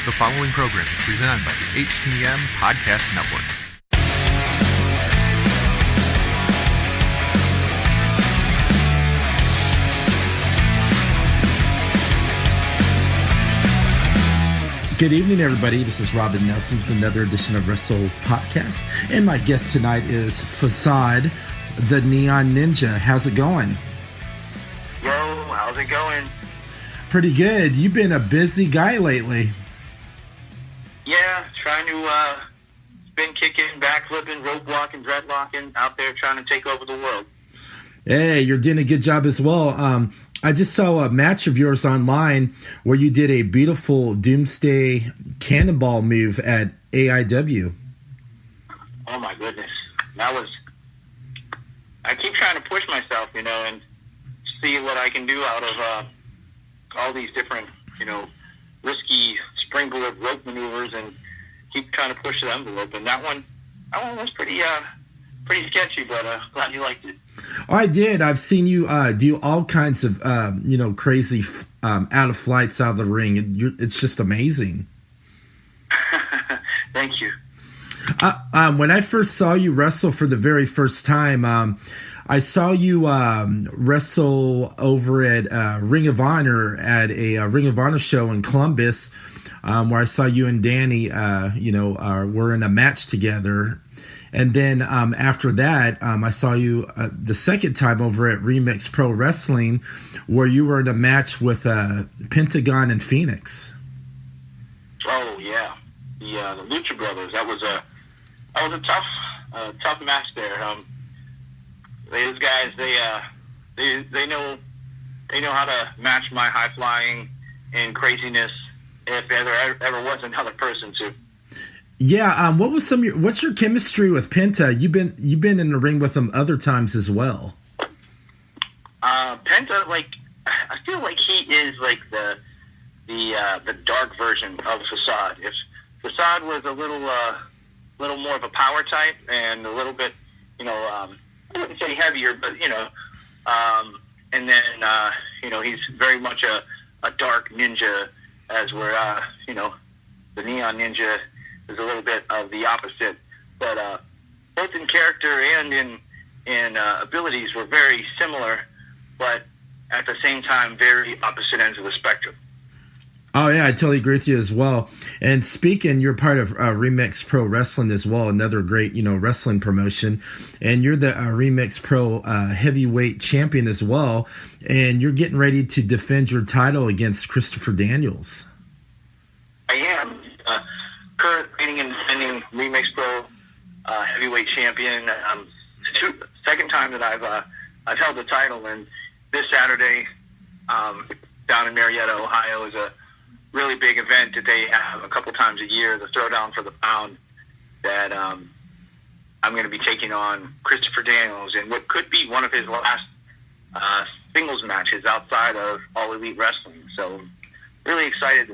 The following program is presented by the HTM Podcast Network. Good evening, everybody. This is Robyn Nelson with another edition of Wrestle Popcast. And my guest tonight is Facade, the Neon Ninja. How's it going? Yo, how's it going? Pretty good. You've been a busy guy lately. Yeah, trying to spin kicking, backflipping, rope walking, dreadlocking, out there trying to take over the world. Hey, you're doing a good job as well. I just saw a match of yours online where you did a beautiful Doomsday Cannonball move at AIW. Oh my goodness. I keep trying to push myself, and see what I can do out of all these different, risky springboard rope maneuvers and keep trying to push the envelope. And that one was pretty sketchy, but glad you liked it. Oh, I did. I've seen you do all kinds of, crazy out of flights out of the ring. It's just amazing. Thank you. When I first saw you wrestle for the very first time, I saw you wrestle over at Ring of Honor at a Ring of Honor show in Columbus, where I saw you and Dani, were in a match together. And then after that, I saw you the second time over at Remix Pro Wrestling, where you were in a match with Pentagon and Phoenix. Oh yeah, the Lucha Brothers. That was a tough match there. Those guys, they know how to match my high flying and craziness. If there ever was another person to. Yeah, what's your chemistry with Penta? You've been in the ring with him other times as well. Penta, I feel like he is like the dark version of Facade. If Facade was a little more of a power type and a little bit, I wouldn't say heavier, but and then he's very much a dark ninja, as we're the Neon Ninja is a little bit of the opposite, but both in character and in abilities were very similar, but at the same time very opposite ends of the spectrum. Oh yeah, I totally agree with you as well. And speaking, you're part of Remix Pro Wrestling as well, another great wrestling promotion, and you're the Remix Pro heavyweight champion as well, and you're getting ready to defend your title against Christopher Daniels. I am. Current reigning and defending Remix Pro heavyweight champion. Second time that I've held the title, and this Saturday down in Marietta, Ohio, is a really big event that they have a couple times a year, the Throwdown for the Pound, that I'm going to be taking on Christopher Daniels in what could be one of his last singles matches outside of All Elite Wrestling. So really excited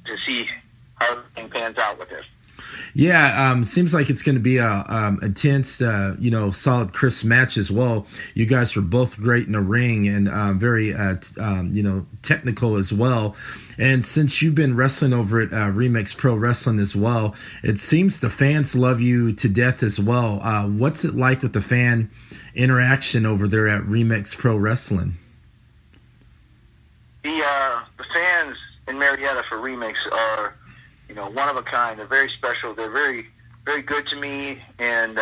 to see how everything pans out with this. Yeah, seems like it's going to be a intense, solid, crisp match as well. You guys are both great in the ring and very, technical as well. And since you've been wrestling over at Remix Pro Wrestling as well, it seems the fans love you to death as well. What's it like with the fan interaction over there at Remix Pro Wrestling? The fans in Marietta for Remix are one of a kind. They're very special. They're very, very good to me, and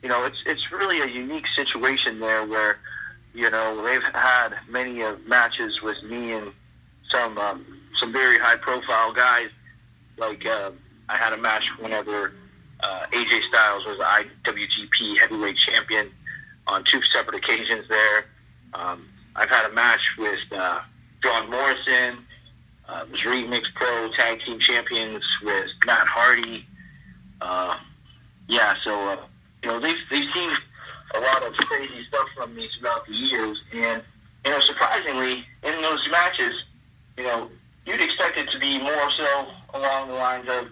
it's really a unique situation there where they've had many matches with me and some very high profile guys. Like I had a match whenever AJ Styles was the IWGP heavyweight champion on two separate occasions there. I've had a match with John Morrison. Was Remix Pro Tag Team Champions with Matt Hardy. They've seen a lot of crazy stuff from me throughout the years, and surprisingly, in those matches, you'd expect it to be more so along the lines of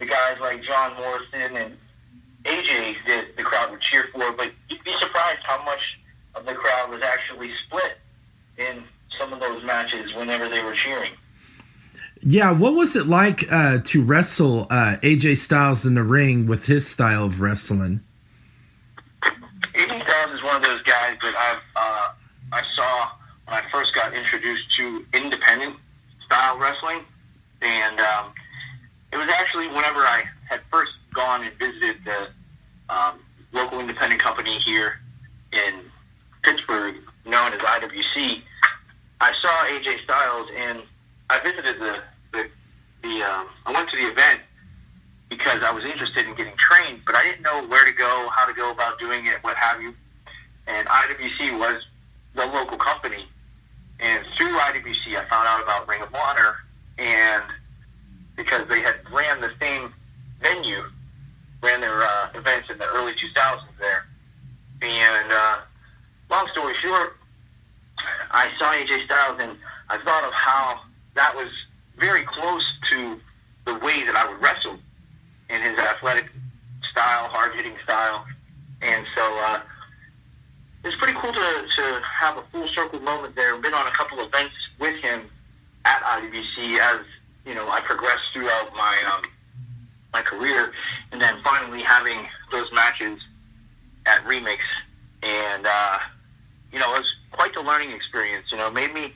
the guys like John Morrison and AJ that the crowd would cheer for, but you'd be surprised how much of the crowd was actually split in some of those matches whenever they were cheering. Yeah, what was it like to wrestle AJ Styles in the ring with his style of wrestling? AJ Styles is one of those guys that I saw when I first got introduced to independent style wrestling, and it was actually whenever I had first gone and visited the local independent company here in Pittsburgh, known as IWC. I saw AJ Styles, and I visited I went to the event because I was interested in getting trained, but I didn't know where to go, how to go about doing it, what have you. And IWC was the local company, and through IWC I found out about Ring of Honor, and because they had ran the same venue, ran their events in the early 2000s there. And long story short, I saw AJ Styles, and I thought of how that was very close to the way that I would wrestle in his athletic style, hard-hitting style. And so it's pretty cool to have a full circle moment there. I've been on a couple of events with him at IWC as, you know, I progressed throughout my career, and then finally having those matches at Remix. And, you know, it was quite the learning experience. You know, it made me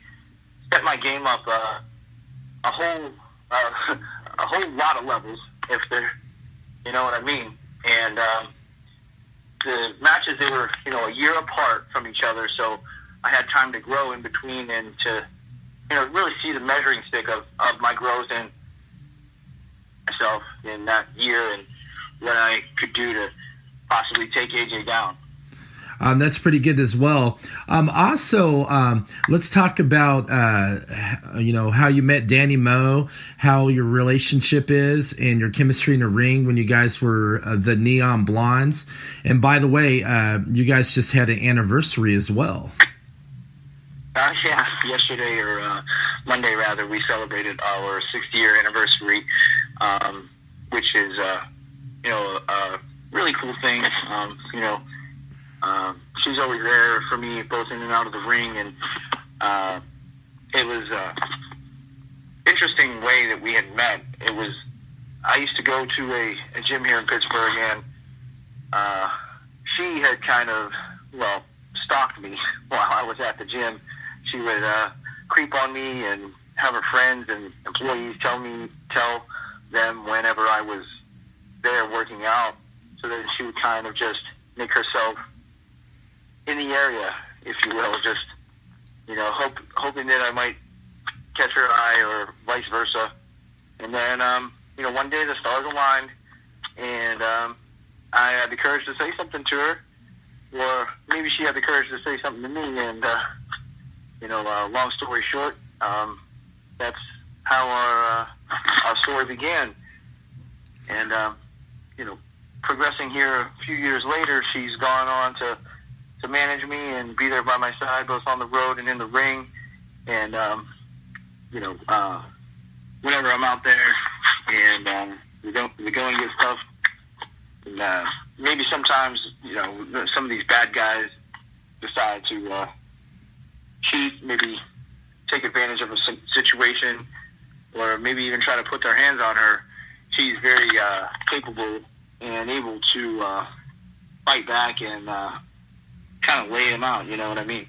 step my game up a whole lot of levels, if they're, you know what I mean. And the matches, they were, you know, a year apart from each other, so I had time to grow in between and to, you know, really see the measuring stick of my growth and myself in that year and what I could do to possibly take AJ down. That's pretty good as well. Also, let's talk about, you know, how you met Dani Mo, how your relationship is, and your chemistry in the ring when you guys were the Neon Blondes. And by the way, you guys just had an anniversary as well. Yeah, yesterday or Monday rather, we celebrated our 6th-year anniversary, which is, you know, a really cool thing. You know, she's always there for me, both in and out of the ring, and it was an interesting way that we had met. It was, I used to go to a gym here in Pittsburgh, and she had kind of, well, stalked me while I was at the gym. She would creep on me and have her friends and employees tell them whenever I was there working out, so that she would kind of just make herself in the area, if you will, just, you know, hoping that I might catch her eye or vice versa. And then, you know, one day the stars aligned, and I had the courage to say something to her, or maybe she had the courage to say something to me, and, you know, long story short, that's how our story began. And, you know, progressing here a few years later, she's gone on to manage me and be there by my side, both on the road and in the ring. And, you know, whenever I'm out there and the going gets tough, and maybe sometimes, you know, some of these bad guys decide to cheat, maybe take advantage of a situation, or maybe even try to put their hands on her. She's very capable and able to fight back and kind of lay them out, you know what I mean?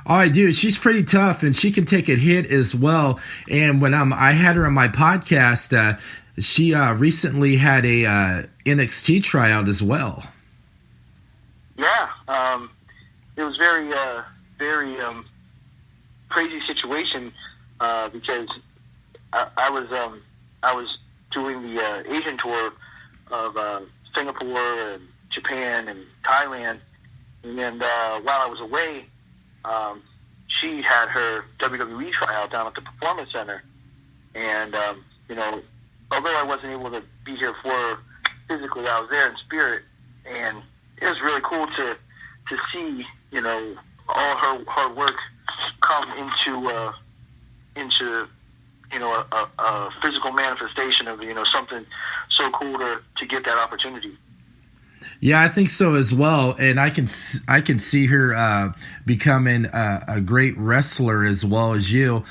Oh, I do. She's pretty tough, and she can take a hit as well. And when I had her on my podcast, she recently had a NXT tryout as well. Yeah, it was very crazy situation because I was doing the Asian tour of Singapore and Japan and Thailand, and while I was away, she had her WWE tryout down at the Performance Center, and you know, although I wasn't able to be here for her physically, I was there in spirit, and it was really cool to see, you know, all her hard work come into you know, a physical manifestation of, you know, something so cool to get that opportunity. Yeah, I think so as well, and I can see her becoming a great wrestler as well as you.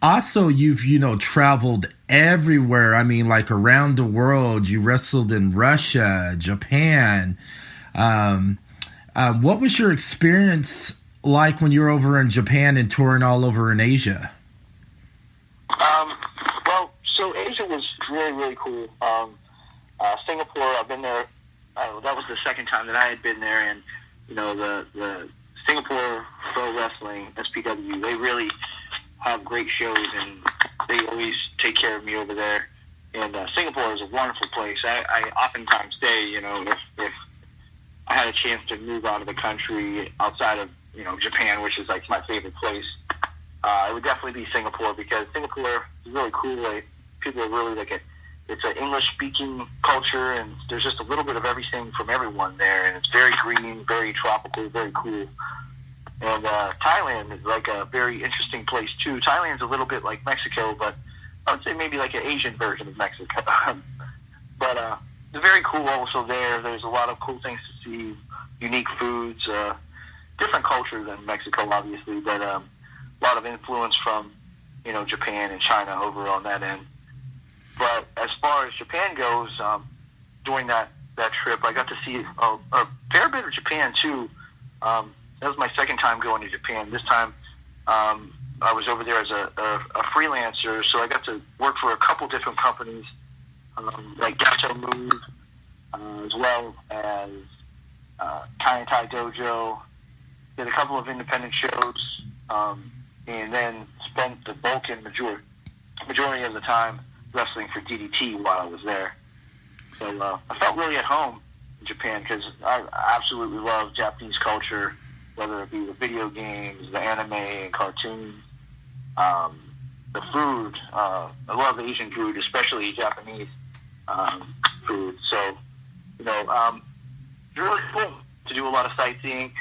Also, you've, traveled everywhere. I mean, like around the world. You wrestled in Russia, Japan. What was your experience like when you were over in Japan and touring all over in Asia? Well, so Asia was really, really cool. Singapore, I've been there. That was the second time that I had been there, and the Singapore Pro Wrestling SPW, they really have great shows, and they always take care of me over there. And Singapore is a wonderful place. I oftentimes say, if I had a chance to move out of the country outside of Japan, which is like my favorite place, it would definitely be Singapore, because Singapore is really cool. Like, people are really it's an English-speaking culture, and there's just a little bit of everything from everyone there, and it's very green, very tropical, very cool. And Thailand is like a very interesting place too. Thailand's a little bit like Mexico, but I would say maybe like an Asian version of Mexico. But it's very cool also there. There's a lot of cool things to see, unique foods, different culture than Mexico, obviously, but a lot of influence from, Japan and China over on that end. But as far as Japan goes, during that trip, I got to see a fair bit of Japan too. That was my second time going to Japan. This time, I was over there as a freelancer, so I got to work for a couple different companies, like Gato Move, as well as Tai Dojo. Did a couple of independent shows, and then spent the bulk and majority of the time wrestling for DDT while I was there. So I felt really at home in Japan, because I absolutely love Japanese culture, whether it be the video games, the anime and cartoons, the food. I love Asian food, especially Japanese food. So, it's really cool to do a lot of sightseeing.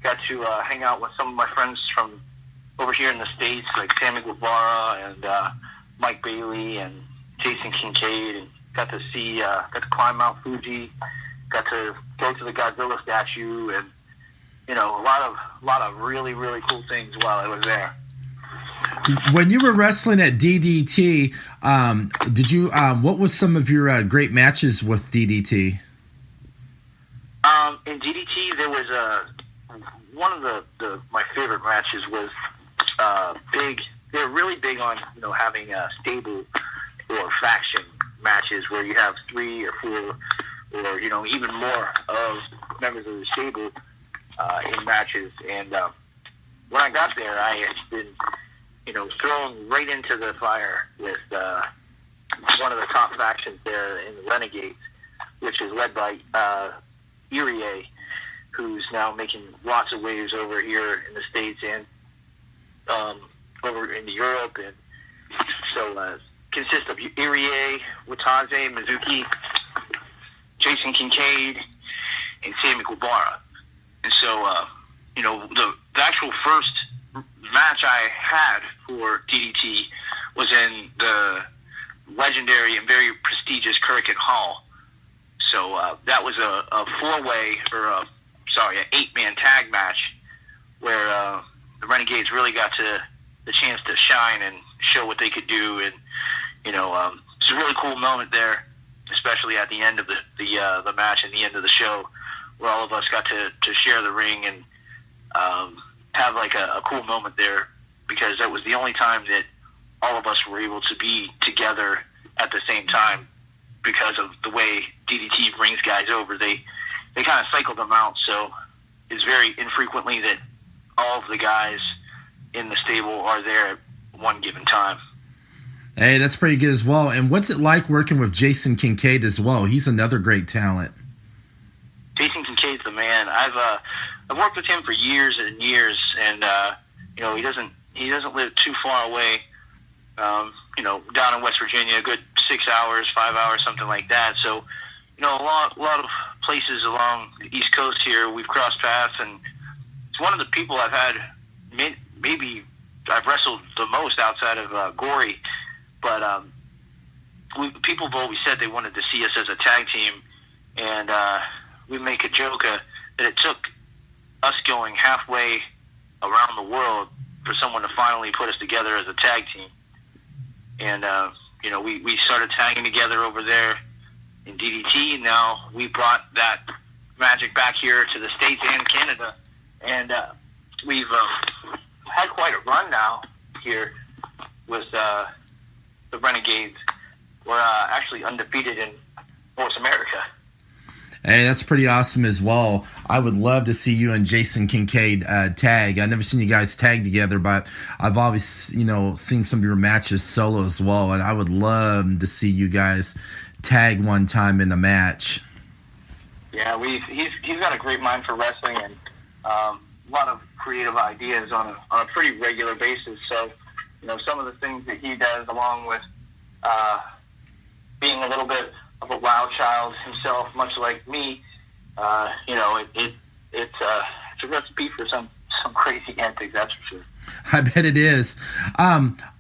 Got to hang out with some of my friends from over here in the States, like Sammy Guevara and Mike Bailey and Jason Kincaid, and got to climb Mount Fuji, got to go to the Godzilla statue, and a lot of really, really cool things while I was there. When you were wrestling at DDT, did you? What was some of your great matches with DDT? In DDT, there was one of my favorite matches was big. They're really big on having a stable or faction matches where you have 3 or 4 or even more of members of the stable in matches. And when I got there, I had been thrown right into the fire with one of the top factions there in the Renegades, which is led by Irie, who's now making lots of waves over here in the States and over in Europe. And so consists of Irie, Watase, Mizuki, Jason Kincaid, and Sammy Guevara. And so, the actual first match I had for DDT was in the legendary and very prestigious Kurikan Hall. So that was a 4-way, or an 8-man tag match where the Renegades really got the chance to shine and show what they could do. And, it's a really cool moment there, especially at the end of the match and the end of the show, where all of us got to share the ring and have like a cool moment there, because that was the only time that all of us were able to be together at the same time, because of the way DDT brings guys over. They kind of cycle them out, so it's very infrequently that all of the guys in the stable are there at one given time. Hey, that's pretty good as well. And what's it like working with Jason Kincaid as well? He's another great talent. Jason Kincaid's the man. I've worked with him for years and years, and he doesn't live too far away. Down in West Virginia, a good 6 hours, 5 hours, something like that. So, a lot of places along the East Coast here, we've crossed paths, and it's one of the people I've had. Maybe I've wrestled the most outside of Gory, but people have always said they wanted to see us as a tag team, and we make a joke that it took us going halfway around the world for someone to finally put us together as a tag team. And, we started tagging together over there in DDT, and now we brought that magic back here to the States and Canada. And we've had quite a run now here with the Renegades. We're actually undefeated in North America. Hey, that's pretty awesome as well. I would love to see you and Jason Kincaid tag. I've never seen you guys tag together, but I've always, seen some of your matches solo as well, and I would love to see you guys tag one time in the match. Yeah, he's got a great mind for wrestling and a lot of creative ideas on a pretty regular basis. So, some of the things that he does, along with being a little bit of a wild child himself, much like me, it's a recipe for some crazy antics, that's for sure. I bet it is.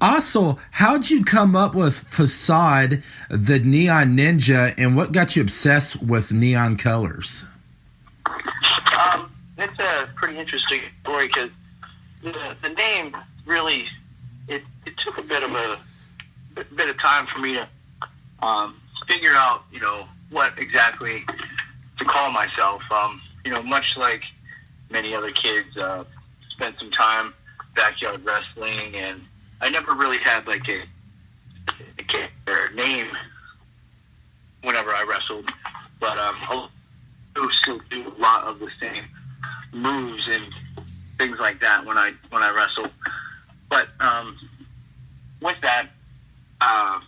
Also, how'd you come up with Facade, the Neon Ninja, and what got you obsessed with neon colors? It's a pretty interesting story because the name really it took a bit of time for me to figure out, what exactly to call myself. Much like many other kids, spent some time backyard wrestling, and I never really had like a name whenever I wrestled. But I still do a lot of the same moves and things like that when I wrestle. But with that, I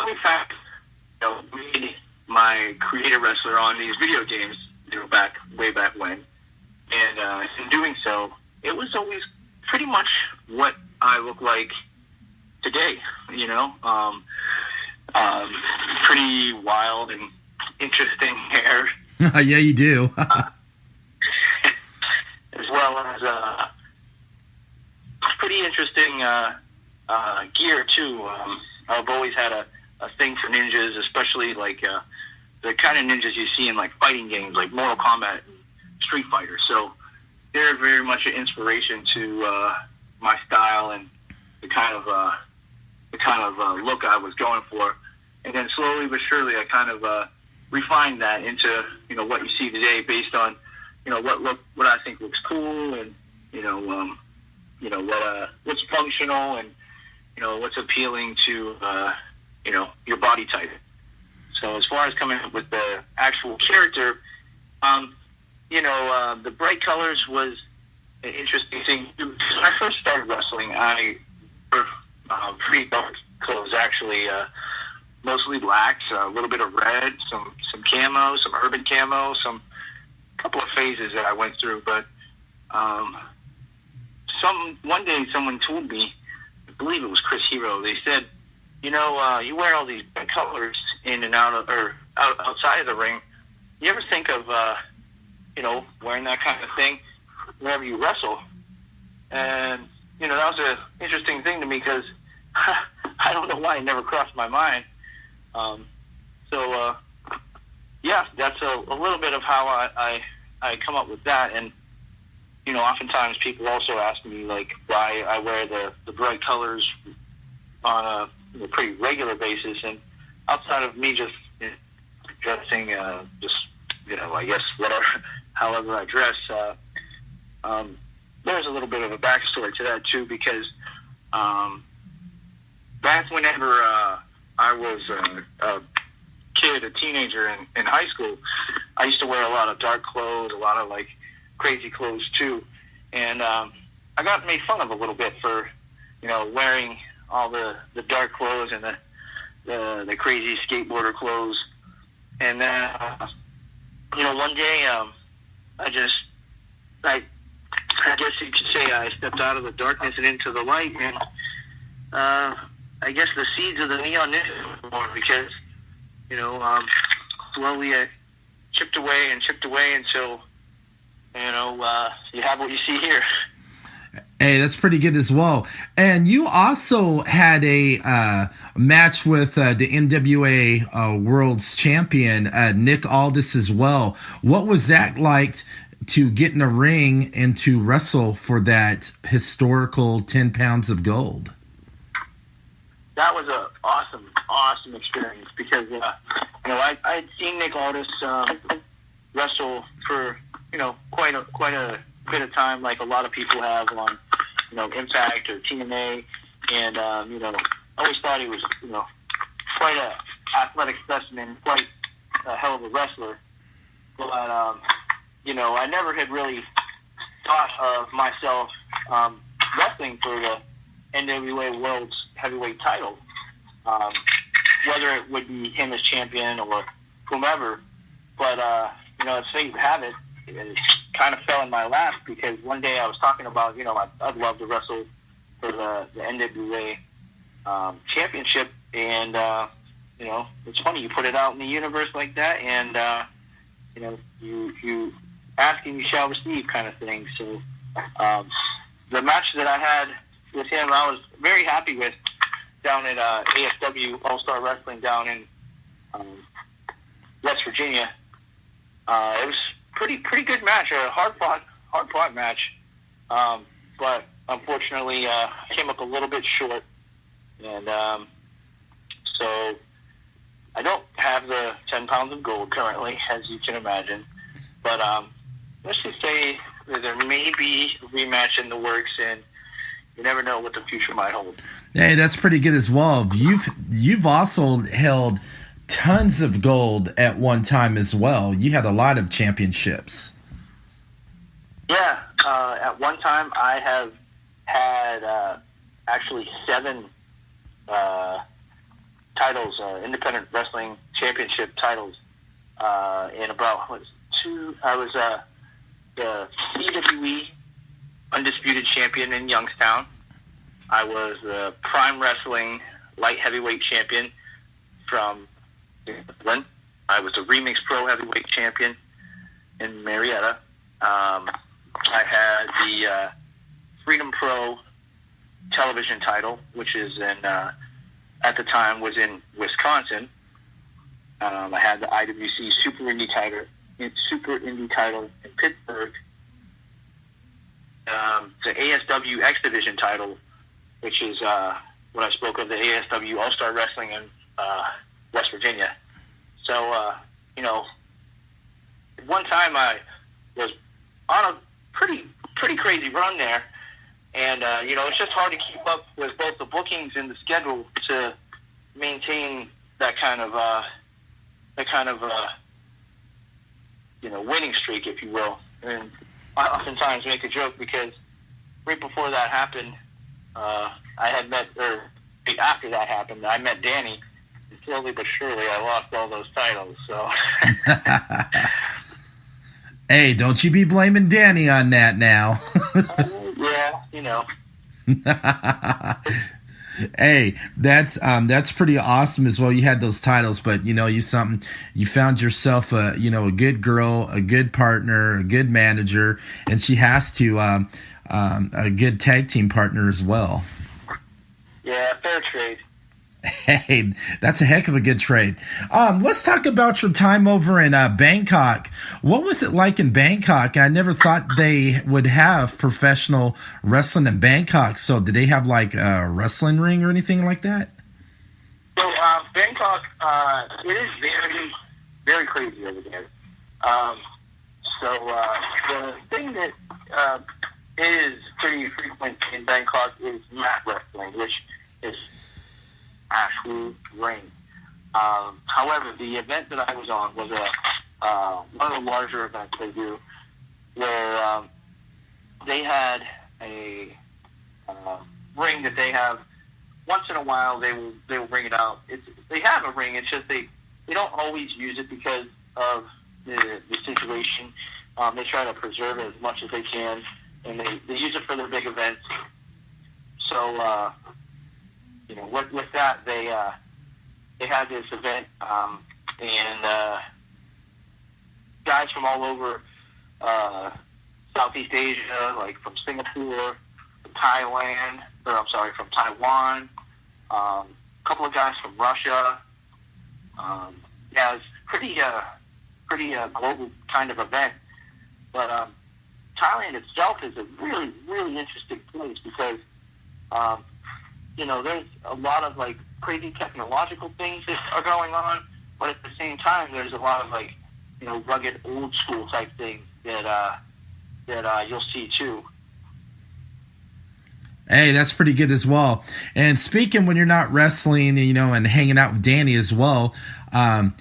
in fact made my creator wrestler on these video games, way back when, and in doing so, it was always pretty much what I look like today. Pretty wild and interesting hair. Yeah, you do. As well as pretty interesting gear too. I've always had a thing for ninjas, especially like the kind of ninjas you see in like fighting games, like Mortal Kombat and Street Fighter. So they're very much an inspiration to my style and the kind of look I was going for. And then slowly but surely, I kind of refined that into what you see today, based on what I think looks cool, and what's functional, and what's appealing to your body type. So as far as coming up with the actual character, the bright colors was an interesting thing. When I first started wrestling, I wore pretty dark clothes, actually, mostly blacks, a little bit of red, some camo, some urban camo, some couple of phases that I went through. But one day someone told me, I believe it was Chris Hero, they said, you wear all these bright colors in and out outside of the ring. You ever think of, wearing that kind of thing whenever you wrestle? And, that was an interesting thing to me, because I don't know why it never crossed my mind. Yeah, that's a little bit of how I come up with that. And, oftentimes people also ask me, like, why I wear the bright colors on a pretty regular basis. And outside of me just dressing, I guess however I dress, there's a little bit of a backstory to that too, because back whenever I was a kid, a teenager in high school, I used to wear a lot of dark clothes, a lot of like crazy clothes too, and I got made fun of a little bit for wearing all the dark clothes and the crazy skateboarder clothes. And then one day I guess you could say I stepped out of the darkness and into the light, and I guess the seeds of the Neon Ninja were born, because slowly I chipped away until you have what you see here. Hey, that's pretty good as well. And you also had a match with the NWA World's Champion, Nick Aldis, as well. What was that like to get in a ring and to wrestle for that historical 10 pounds of gold? that was a awesome experience because I had seen Nick Aldis wrestle for quite a bit of time, like a lot of people have on Impact or TNA, and I always thought he was quite a athletic specimen, quite a hell of a wrestler, but I never had really thought of myself wrestling for the NWA World's Heavyweight title, whether it would be him as champion or whomever. But as fate would have it, it kind of fell in my lap because one day I was talking about I'd love to wrestle for the NWA championship, and it's funny, you put it out in the universe like that, and you ask and you shall receive kind of thing. So the match that I had with him, I was very happy with down at ASW All-Star Wrestling down in West Virginia. It was pretty good match, a hard fought match, but unfortunately I came up a little bit short, and so I don't have the 10 pounds of gold currently, as you can imagine, but let's just say that there may be a rematch in the works, and you never know what the future might hold. Hey, that's pretty good as well. You've also held tons of gold at one time as well. You had a lot of championships. Yeah, at one time I have had actually 7 titles, independent wrestling championship titles, in about 2. I was the CWE Undisputed Champion in Youngstown. I was the Prime Wrestling Light Heavyweight Champion from England. I was the Remix Pro Heavyweight Champion in Marietta. I had the Freedom Pro television title, which is at the time was in Wisconsin. I had the IWC Super Indie title in Pittsburgh. The ASW X Division title, which is what I spoke of, the ASW All-Star Wrestling in West Virginia. So, one time I was on a pretty crazy run there, and it's just hard to keep up with both the bookings and the schedule to maintain that kind of winning streak, if you will. And I oftentimes make a joke because right before that happened, after that happened, I met Dani, and slowly but surely I lost all those titles. So, hey, don't you be blaming Dani on that now. Yeah, Hey, that's pretty awesome as well. You had those titles, but you found yourself a good girl, a good partner, a good manager, and she has to a good tag team partner as well. Yeah, fair trade. Hey, that's a heck of a good trade. Let's talk about your time over in Bangkok. What was it like in Bangkok? I never thought they would have professional wrestling in Bangkok. So did they have like a wrestling ring or anything like that? So Bangkok, it is very, very crazy over there. The thing that is pretty frequent in Bangkok is mat wrestling, which is actual ring. However, the event that I was on was one of the larger events they do, where they had a ring that they have once in a while. They will bring it out. They have a ring. It's just they don't always use it because of the situation. They try to preserve it as much as they can, and they use it for their big events. So. With that, they had this event, and guys from all over Southeast Asia, like from Singapore, from Taiwan, a couple of guys from Russia. It's pretty global kind of event. But Thailand itself is a really, really interesting place because there's a lot of like crazy technological things that are going on, but at the same time, there's a lot of like, rugged old school type things that you'll see too. Hey, that's pretty good as well. And speaking when you're not wrestling, and hanging out with Dani as well,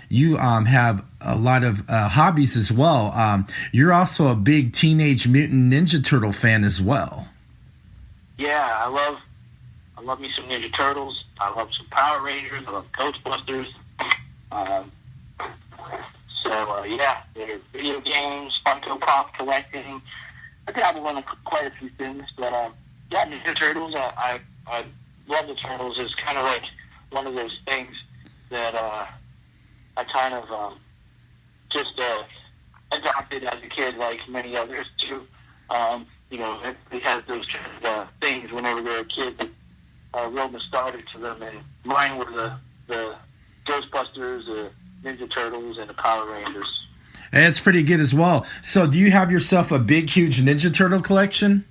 you have a lot of hobbies as well. You're also a big Teenage Mutant Ninja Turtle fan as well. Yeah, I love me some Ninja Turtles. I love some Power Rangers. I love Ghostbusters. Yeah, there's video games, Funko Pop collecting. I dabble in quite a few things, but yeah, Ninja Turtles. I love the Turtles. It's kind of like one of those things that I kind of just adopted as a kid, like many others too. They had those kind of things whenever they were a kid that real nostalgic to them, and mine were the Ghostbusters, the Ninja Turtles, and the Power Rangers. And it's pretty good as well. So do you have yourself a big, huge Ninja Turtle collection?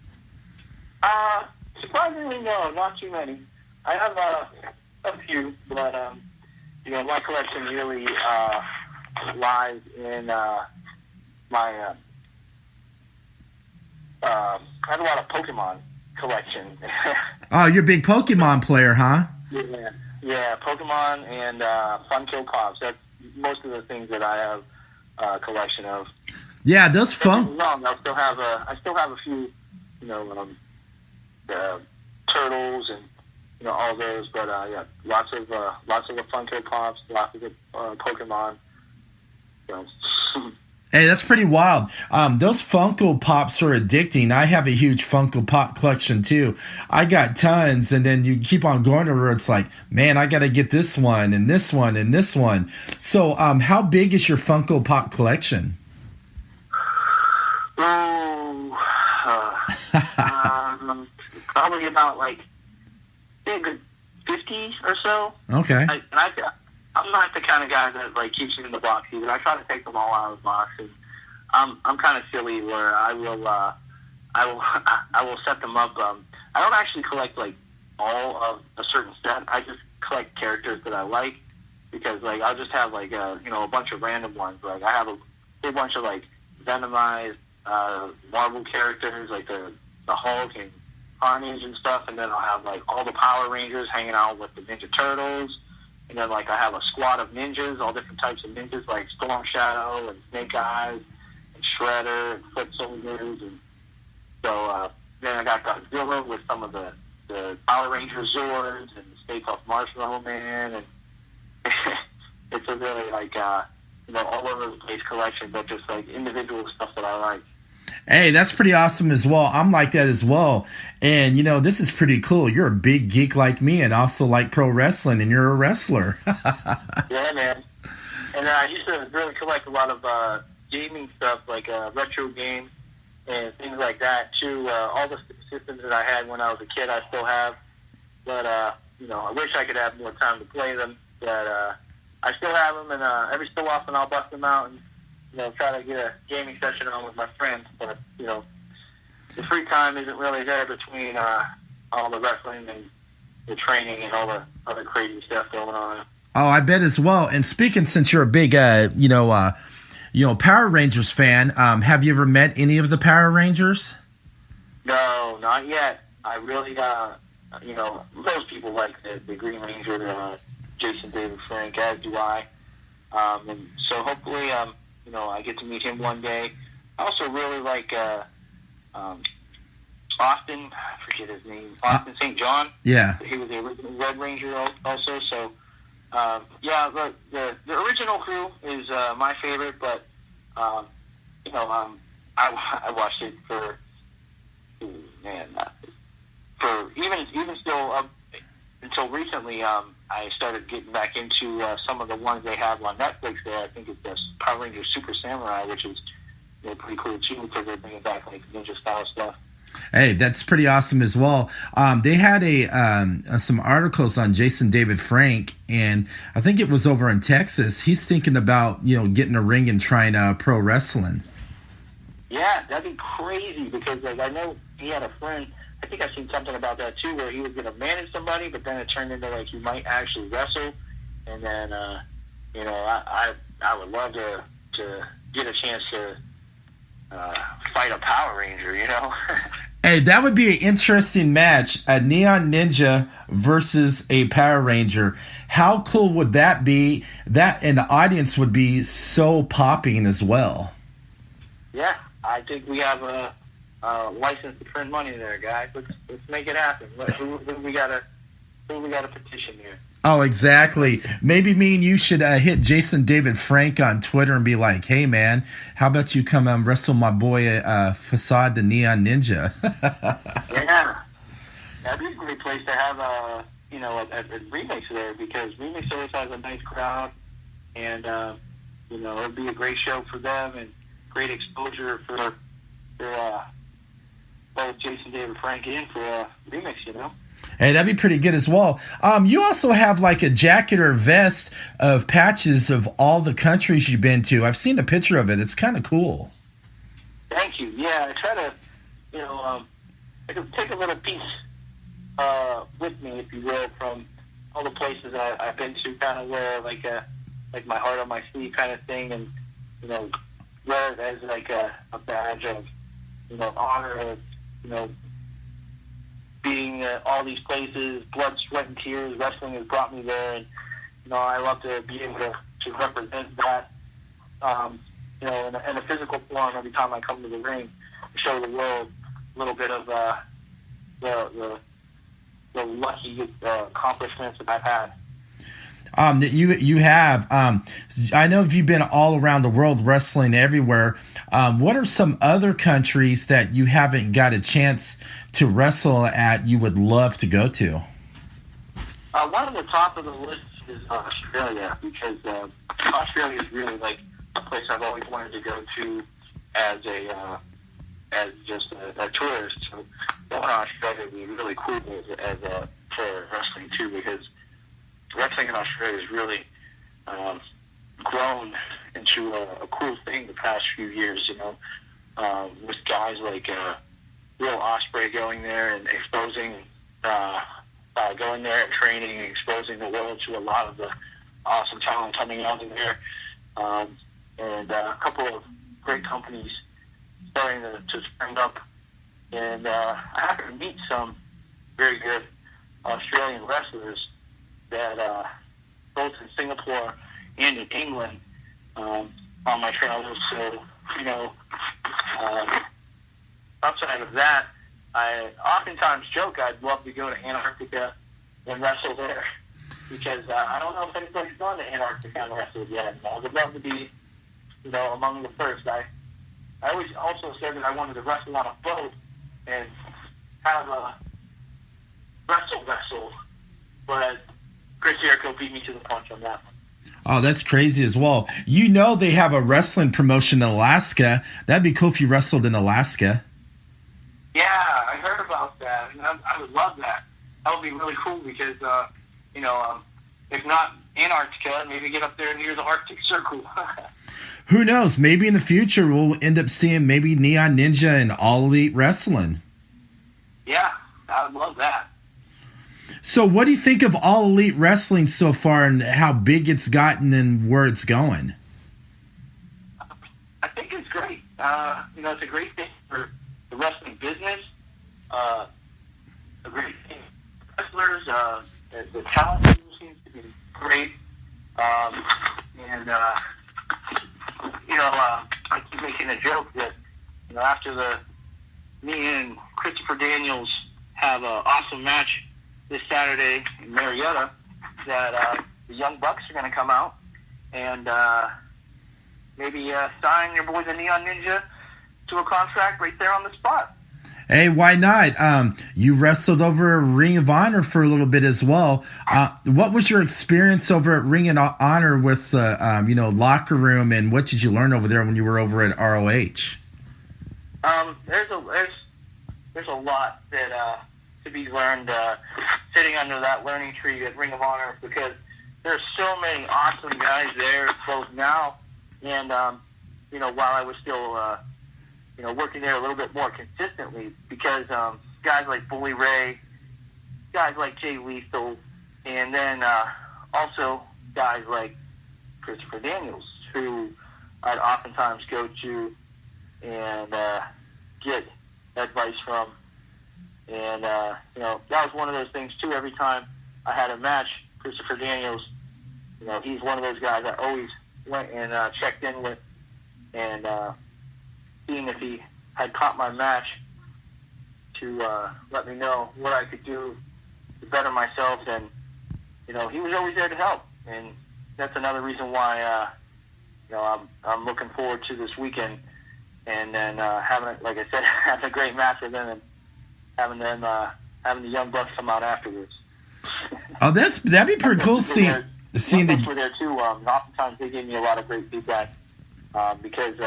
Surprisingly, no, not too many. I have a few, but my collection really lies in my. I have a lot of Pokemon collection. Oh, you're a big Pokemon player, huh? Yeah, Pokemon and Funko Pops. That's most of the things that I have a collection of. Yeah, those fun. I still have a few, Turtles and all those. But yeah, lots of the Funko Pops, lots of the Pokemon. Hey, that's pretty wild. Those Funko Pops are addicting. I have a huge Funko Pop collection too. I got tons, and then you keep on going to where it's like, man, I got to get this one and this one and this one. So, how big is your Funko Pop collection? Probably about like a good 50 or so. Okay. I'm not the kind of guy that like keeps them in the box either. I try to take them all out of the box, and I'm kind of silly where I will set them up. I don't actually collect like all of a certain set. I just collect characters that I like, because like I'll just have like a bunch of random ones. Like I have a big bunch of like Venomized Marvel characters, like the Hulk and Carnage and stuff, and then I'll have like all the Power Rangers hanging out with the Ninja Turtles. And then, like, I have a squad of ninjas, all different types of ninjas, like Storm Shadow and Snake Eyes and Shredder and Foot Soldiers. And so then I got Godzilla with some of the Power Ranger Zords and the Stay Puft Marshmallow Man. And it's a really, like, all over the place collection, but just, like, individual stuff that I like. Hey, that's pretty awesome as well. I'm like that as well. And, this is pretty cool. You're a big geek like me and also like pro wrestling, and you're a wrestler. Yeah, man. And I used to really collect a lot of gaming stuff, like retro games and things like that, too. All the systems that I had when I was a kid, I still have. But, I wish I could have more time to play them. But I still have them, and every so often I'll bust them out and try to get a gaming session on with my friends. But, the free time isn't really there between all the wrestling and the training and all the other crazy stuff going on. Oh, I bet as well. And speaking, since you're a big, Power Rangers fan, have you ever met any of the Power Rangers? No, not yet. I really, most people like the Green Ranger, Jason David Frank, as do I. And so hopefully, I get to meet him one day. I also really like Austin. I forget his name. Austin St. John. Yeah. He was the original Red Ranger also. So, the original crew is my favorite. But, I watched it for even still up until recently. I started getting back into some of the ones they have on Netflix there. I think it's the Power Rangers Super Samurai, which is pretty cool too, because they're bringing back like ninja style stuff. Hey, that's pretty awesome as well. They had some articles on Jason David Frank, and I think it was over in Texas. He's thinking about getting a ring and trying pro wrestling. Yeah, that'd be crazy, because like I know he had a friend. I think I've seen something about that too, where he was going to manage somebody, but then it turned into like he might actually wrestle. And then, you know, I would love to get a chance to fight a Power Ranger, you know. Hey, that would be an interesting match, a Neon Ninja versus a Power Ranger. How cool would that be? That, and the audience would be so popping as well. Yeah, I think we have a license to print money there, guys. Let's make it happen. Who we got to petition here? Oh, exactly. Maybe me and you should hit Jason David Frank on Twitter and be like, hey, man, how about you come wrestle my boy Facade the Neon Ninja? Yeah. That'd be a great place to have a Remix there, because Remix always has a nice crowd, and, you know, it'd be a great show for them and great exposure for both Jason David Frank and for Remix, you know? Hey, that'd be pretty good as well. You also have like a jacket or vest of patches of all the countries you've been to. I've seen a picture of it. It's kind of cool. Thank you. Yeah, I try to, you know, I could take a little piece with me, if you will, from all the places I've been to, kind of wear like my heart on my sleeve kind of thing, and, you know, wear it as like a badge of, you know, honor of, you know, being all these places, blood, sweat, and tears. Wrestling has brought me there, and, you know, I love to be able to represent that, you know, in a physical form every time I come to the ring, to show the world a little bit of the lucky accomplishments that I've had. That you have. I know you've been all around the world wrestling everywhere. What are some other countries that you haven't got a chance to wrestle at you would love to go to? One of the top of the list is Australia, because Australia is really like a place I've always wanted to go to as just a tourist. So going to Australia would be really cool for wrestling too, because wrestling in Australia has really grown into a cool thing the past few years, you know, with guys like Will Ospreay going there and exposing, going there and training and exposing the world to a lot of the awesome talent coming out of there, and a couple of great companies starting to spring up, and I happened to meet some very good Australian wrestlers that both in Singapore and in England on my travels. So, you know, outside of that, I oftentimes joke I'd love to go to Antarctica and wrestle there, because I don't know if anybody's gone to Antarctica and wrestled yet. I would love to be, you know, among the first. I always also said that I wanted to wrestle on a boat and have a wrestle, but Chris Jericho beat me to the punch on that one. Oh, that's crazy as well. You know they have a wrestling promotion in Alaska. That'd be cool if you wrestled in Alaska. Yeah, I heard about that, and I would love that. That would be really cool, because, you know, if not Antarctica, maybe get up there near the Arctic Circle. Who knows? Maybe in the future we'll end up seeing maybe Neon Ninja and All Elite Wrestling. Yeah, I would love that. So what do you think of All Elite Wrestling so far, and how big it's gotten and where it's going? I think it's great. You know, it's a great thing for the wrestling business. A great thing for wrestlers. The talent pool seems to be great. And, you know, I keep making a joke that, you know, after me and Christopher Daniels have an awesome match this Saturday in Marietta, that the Young Bucks are going to come out and maybe sign your boy the Neon Ninja to a contract right there on the spot. Hey, why not? You wrestled over at Ring of Honor for a little bit as well. What was your experience over at Ring of Honor with the locker room, and what did you learn over there when you were over at ROH? There's a lot that to be learned sitting under that learning tree at Ring of Honor, because there's so many awesome guys there, both now and while I was still working there a little bit more consistently, because guys like Bully Ray, guys like Jay Lethal, and then also guys like Christopher Daniels, who I'd oftentimes go to and get advice from. And, you know, that was one of those things, too. Every time I had a match, Christopher Daniels, you know, he's one of those guys I always went and checked in with, and seeing if he had caught my match to let me know what I could do to better myself. And, you know, he was always there to help. And that's another reason why, you know, I'm looking forward to this weekend, and then having, like I said, having a great match with them, and having the Young Bucks come out afterwards. Oh, that'd be pretty cool seeing the were there too. Oftentimes they gave me a lot of great feedback because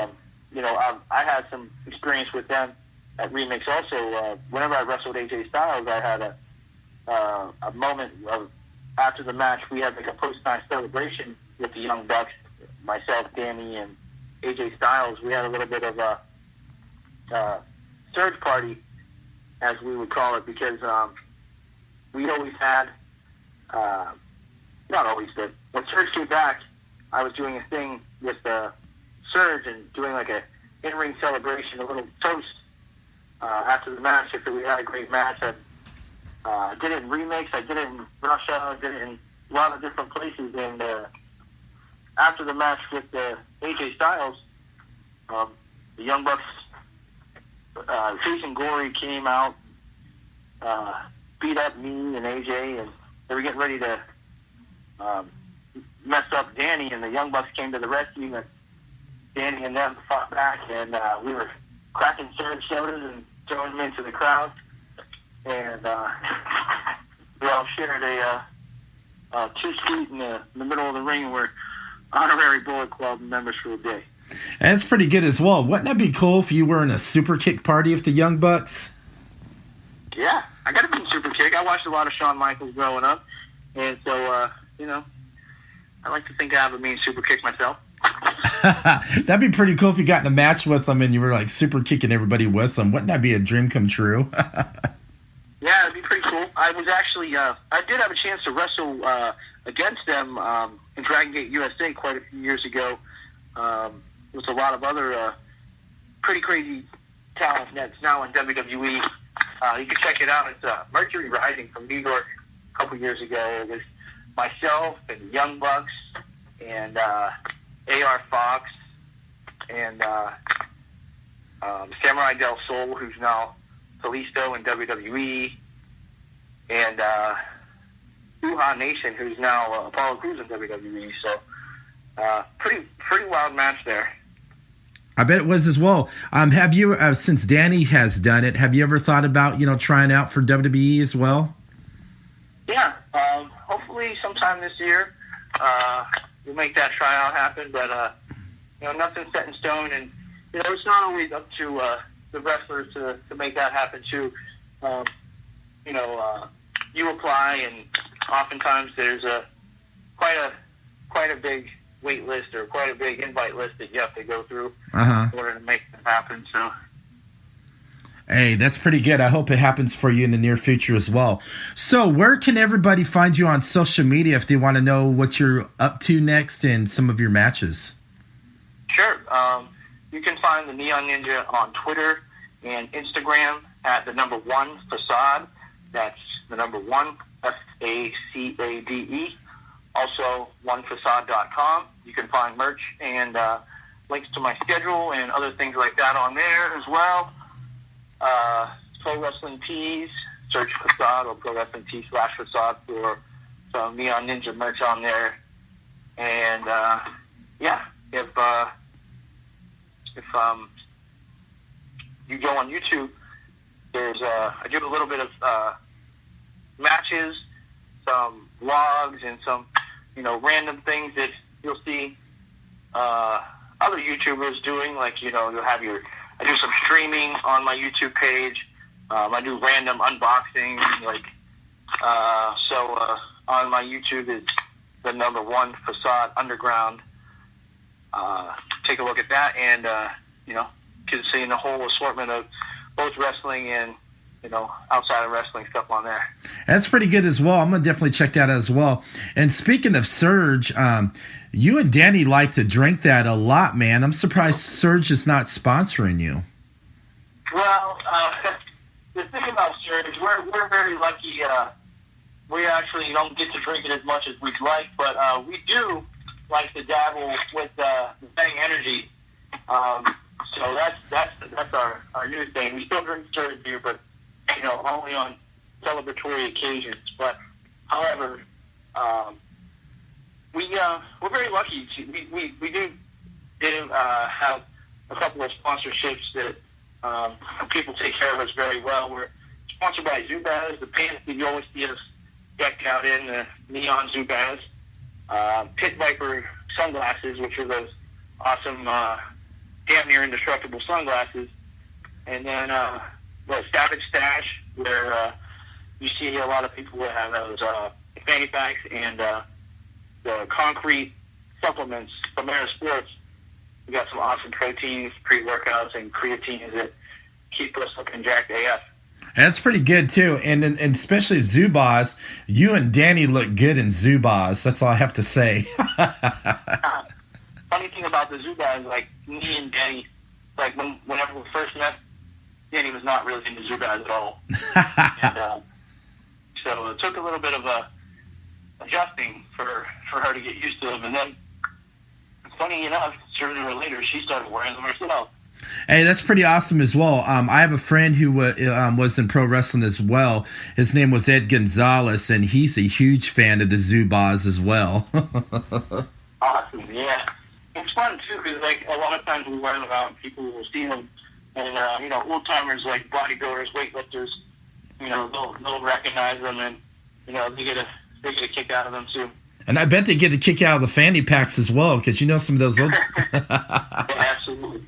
you know, I had some experience with them at Remix also. Whenever I wrestled AJ Styles, I had a moment of, after the match, we had like a post-match celebration with the Young Bucks, myself, Danny, and AJ Styles. We had a little bit of a surge party, as we would call it, because we always had, not always, but when Surge came back, I was doing a thing with Surge and doing like a in-ring celebration, a little toast after the match. If we had a great match, I did it in Remix, I did it in Russia, I did it in a lot of different places. And after the match with AJ Styles, the Young Bucks, Jason Gory came out, beat up me and AJ, and they were getting ready to mess up Danny, and the Young Bucks came to the rescue, and Danny and them fought back, and we were cracking Surge sodas and throwing them into the crowd, and we all shared a two-suite in the middle of the ring, and we're honorary Bullet Club members for the day. And it's pretty good as well. Wouldn't that be cool if you were in a super kick party with the Young Bucks? Yeah, I got to be in super kick. I watched a lot of Shawn Michaels growing up, and so, you know, I like to think I have a mean super kick myself. That'd be pretty cool if you got in a match with them and you were like super kicking everybody with them. Wouldn't that be a dream come true? Yeah, it'd be pretty cool. I was actually, I did have a chance to wrestle against them in Dragon Gate USA quite a few years ago. With a lot of other pretty crazy talent that's now in WWE. You can check it out. It's Mercury Rising from New York a couple years ago. It was myself and Young Bucks and AR Fox and Samurai Del Sol, who's now Kalisto in WWE, and Uhaa Nation, who's now Apollo Crews in WWE. So pretty wild match there. I bet it was as well. Have you, since Danny has done it, have you ever thought about, trying out for WWE as well? Yeah, hopefully sometime this year we'll make that tryout happen. But nothing's set in stone, and it's not always up to the wrestlers to make that happen too. You apply, and oftentimes there's quite a big wait list or quite a big invite list that you have to go through in order to make it happen. So, hey, that's pretty good. I hope it happens for you in the near future as well. So where can everybody find you on social media if they want to know what you're up to next and some of your matches? Sure. You can find the Neon Ninja on Twitter and Instagram at the number 1 Facade. That's the number 1 FACADE. Also, onefacade.com. You can find merch and links to my schedule and other things like that on there as well. Pro Wrestling Tees, search Facade or Pro Wrestling Tees /Facade for some Neon Ninja merch on there. And if you go on YouTube, there's I do a little bit of matches, some vlogs, and some random things that you'll see other YouTubers doing. Like you'll have I do some streaming on my YouTube page. I do random unboxing, on my YouTube is the number 1 Facade Underground. Take a look at that, and you can see the whole assortment of both wrestling and outside of wrestling stuff on there. That's pretty good as well. I'm going to definitely check that out as well. And speaking of Surge, you and Danny like to drink that a lot, man. I'm surprised Surge is not sponsoring you. Well, the thing about Surge, we're very lucky. We actually don't get to drink it as much as we'd like, but we do like to dabble with the Bang Energy. So that's our new thing. We still drink Surge beer, but only on celebratory occasions. But however, we're very lucky. We do have a couple of sponsorships that people take care of us very well. We're sponsored by Zubaz, the pants that you always see us decked out in, the neon Zubaz. Pit Viper sunglasses, which are those awesome, damn near indestructible sunglasses. And then the Savage Stash, where you see a lot of people that have those fanny packs, and the concrete supplements from Era Sports. We got some awesome proteins, pre-workouts, and creatines that keep us looking jacked AF. That's pretty good too, and especially Zubaz. You and Danny look good in Zubaz. That's all I have to say. Funny thing about the Zubaz, like me and Danny, like whenever we first met, Danny was not really into Zubaz at all, and so it took a little bit of adjusting for her to get used to them. And then, funny enough, sooner or later, she started wearing them herself. Hey, that's pretty awesome as well. I have a friend who was in pro wrestling as well. His name was Ed Gonzalez, and he's a huge fan of the Zubaz as well. Awesome, yeah. It's fun, too, because a lot of times we wear them out and people will see them. And, old-timers like bodybuilders, weightlifters, they'll recognize them, and, they get a kick out of them, too. And I bet they get a kick out of the fanny packs as well, because some of those old... Yeah, absolutely.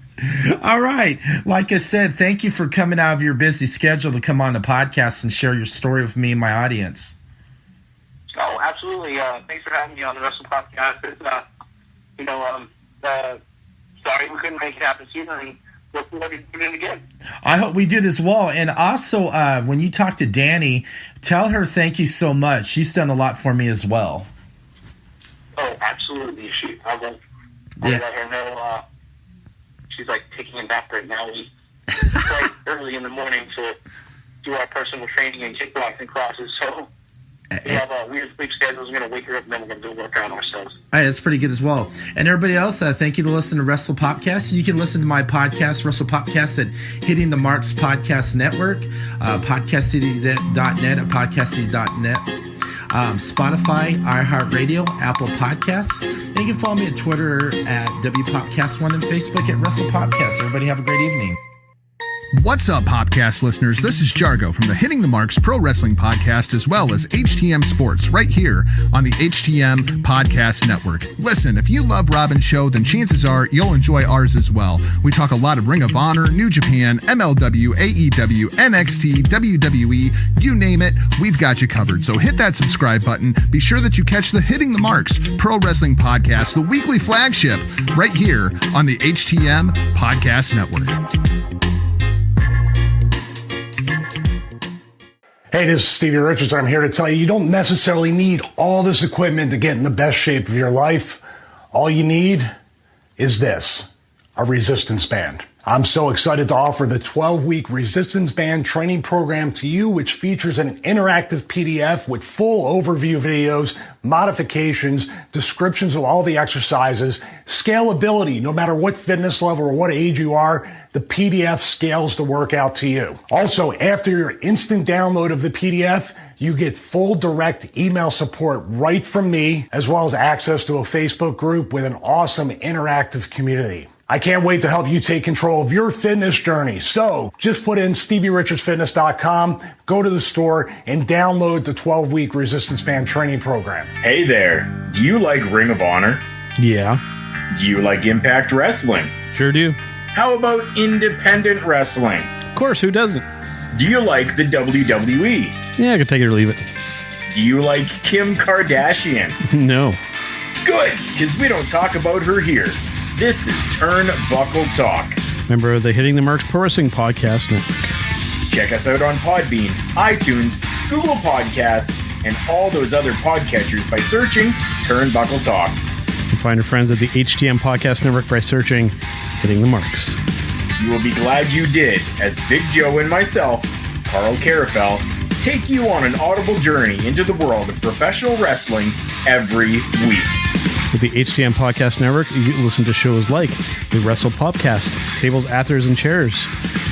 All right. Like I said, thank you for coming out of your busy schedule to come on the podcast and share your story with me and my audience. Oh, absolutely. Thanks for having me on the Wrestle Popcast. Sorry we couldn't make it happen sooner, and look forward to doing it again. I hope we did as well. And also, when you talk to Dani, tell her thank you so much. She's done a lot for me as well. Oh, absolutely. I'll let her know. She's taking a nap right now. We play early in the morning to do our personal training and kickboxing classes. So we have a weird sleep schedule. We're going to wake her up, and then we're going to do a workout ourselves. Hey, that's pretty good as well. And everybody else, thank you to listen to Wrestle Popcast. You can listen to my podcast, Wrestle Popcast, at Hitting the Marks Podcast Network, podcastcity.net, at podcastcity.net. Spotify, iHeartRadio, Apple Podcasts. And you can follow me on Twitter at WPopcast1 and Facebook at Wrestle Popcast. Everybody have a great evening. What's up, Popcast listeners? This is Jargo from the Hitting the Marks Pro Wrestling Podcast, as well as HTM Sports, right here on the HTM Podcast Network. Listen, if you love Robyn's show, then chances are you'll enjoy ours as well. We talk a lot of Ring of Honor, New Japan, MLW, AEW, NXT, WWE, you name it, we've got you covered. So hit that subscribe button. Be sure that you catch the Hitting the Marks Pro Wrestling Podcast, the weekly flagship, right here on the HTM Podcast Network. Hey, this is Stevie Richards. I'm here to tell you don't necessarily need all this equipment to get in the best shape of your life. All you need is this, a resistance band. I'm so excited to offer the 12-week resistance band training program to you, which features an interactive PDF with full overview videos, modifications, descriptions of all the exercises, scalability, no matter what fitness level or what age you are, the PDF scales the workout to you. Also, after your instant download of the PDF, you get full direct email support right from me, as well as access to a Facebook group with an awesome interactive community. I can't wait to help you take control of your fitness journey. So just put in StevieRichardsFitness.com, go to the store, and download the 12-week resistance band training program. Hey there. Do you like Ring of Honor? Yeah. Do you like Impact Wrestling? Sure do. How about independent wrestling? Of course, who doesn't? Do you like the WWE? Yeah, I can take it or leave it. Do you like Kim Kardashian? No. Good, because we don't talk about her here. This is Turnbuckle Talk. Member of the Hitting the Marks Pro Wrestling Podcast Network. Check us out on Podbean, iTunes, Google Podcasts, and all those other podcatchers by searching Turnbuckle Talks. You can find your friends at the HTM Podcast Network by searching Hitting the Marks. You will be glad you did, as Big Joe and myself, Carl Carafel, take you on an audible journey into the world of professional wrestling every week. With the HTM Podcast Network, you can listen to shows like the Wrestle Popcast, Tables, Athers, and Chairs,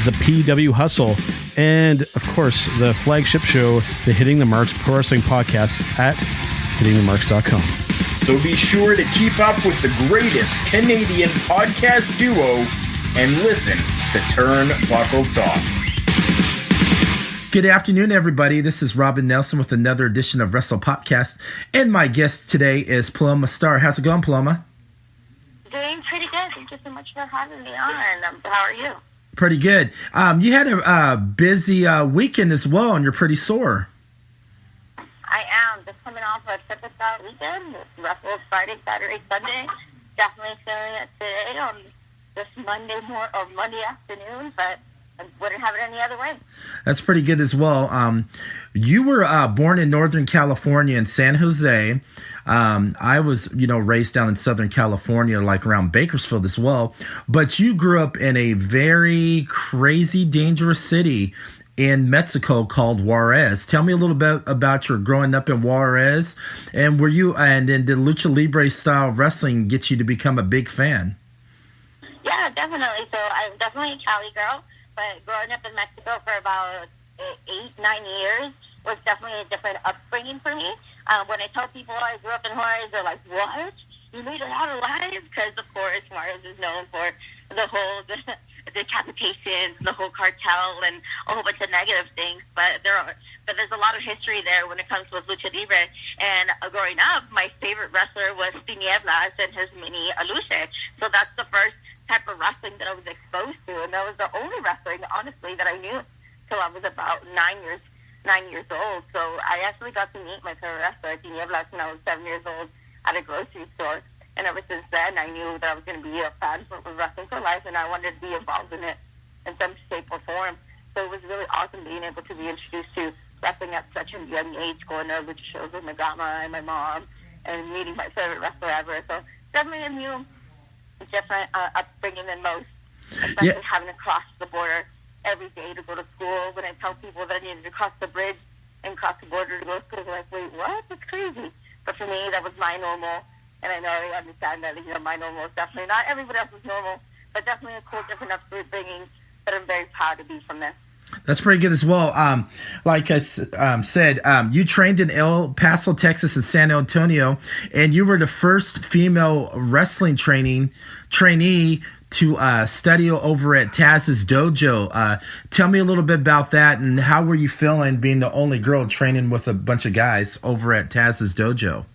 the PW Hustle, and, of course, the flagship show, the Hitting the Marks Pro Wrestling Podcast at hittingthemarks.com. So be sure to keep up with the greatest Canadian podcast duo and listen to Turnbuckle Talk. Good afternoon, everybody. This is Robyn Nelson with another edition of Wrestle Popcast, and my guest today is Paloma Starr. How's it going, Paloma? Doing pretty good. Thank you so much for having me on. How are you? Pretty good. You had a busy weekend as well, and you're pretty sore. I am. Just coming off a typical weekend. Wrestle Friday, Saturday, Sunday. Definitely feeling it today on this Monday afternoon, but I wouldn't have it any other way. That's pretty good as well. You were born in Northern California in San Jose. I was, raised down in Southern California, like around Bakersfield as well. But you grew up in a very crazy, dangerous city in Mexico called Juarez. Tell me a little bit about your growing up in Juarez, and then did Lucha Libre style wrestling get you to become a big fan? Yeah, definitely. So I'm definitely a Cali girl. But growing up in Mexico for about 8-9 years was definitely a different upbringing for me. When I tell people I grew up in Juarez, they're like, what? You made it out alive? Because, of course, Juarez is known for the whole decapitations, the whole cartel, and a whole bunch of negative things. But there's a lot of history there when it comes with Lucha Libre. And growing up, my favorite wrestler was Tinieblas and his mini Aluche. So that's the first type of wrestling that I was exposed to, and that was the only wrestling, honestly, that I knew till I was about 9 years old. So I actually got to meet my favorite wrestler, Tinieblas, when I was 7 years old at a grocery store. And ever since then, I knew that I was going to be a fan for wrestling for life, and I wanted to be involved in it in some shape or form. So it was really awesome being able to be introduced to wrestling at such a young age, going to lucha shows with my grandma and my mom, and meeting my favorite wrestler ever. So definitely a new, different upbringing than most, especially having to cross the border every day to go to school. When I tell people that I needed to cross the bridge and cross the border to go to school, they're like, wait, what? That's crazy. But for me, that was my normal, and I know I understand that, my normal is definitely not everybody else's normal, but definitely a cool, different upbringing that I'm very proud to be from this. That's pretty good as well. Like I said, you trained in El Paso, Texas, and San Antonio, and you were the first female wrestling trainee to study over at Tazz's dojo. Tell me a little bit about that, and how were you feeling being the only girl training with a bunch of guys over at Tazz's dojo?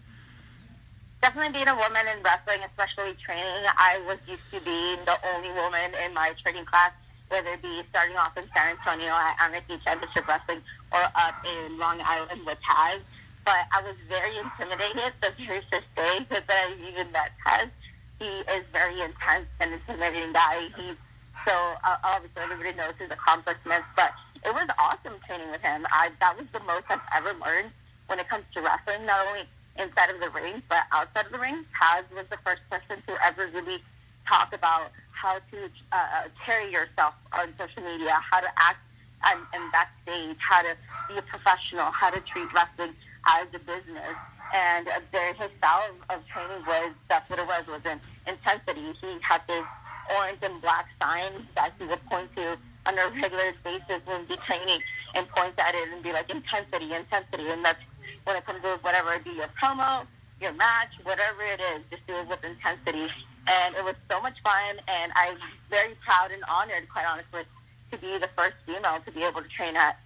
Definitely being a woman in wrestling, especially training, I was used to being the only woman in my training class, whether it be starting off in San Antonio at Anarchy Championship Wrestling or up in Long Island with Tazz. But I was very intimidated the very first day that I even met Tazz. He is very intense and intimidating guy. Obviously everybody knows he's a complex mess, but it was awesome training with him. That was the most I've ever learned when it comes to wrestling, not only inside of the ring, but outside of the ring. Tazz was the first person to ever really talk about how to carry yourself on social media, how to act and backstage, how to be a professional, how to treat wrestling as a business. And his style of training that's what it was an intensity. He had this orange and black sign that he would point to on a regular basis when he'd be training, and point at it and be like, intensity. And that's when it comes to whatever it be, your promo, your match, whatever it is, just do it with intensity. And it was so much fun, and I'm very proud and honored, quite honestly, to be the first female to be able to train at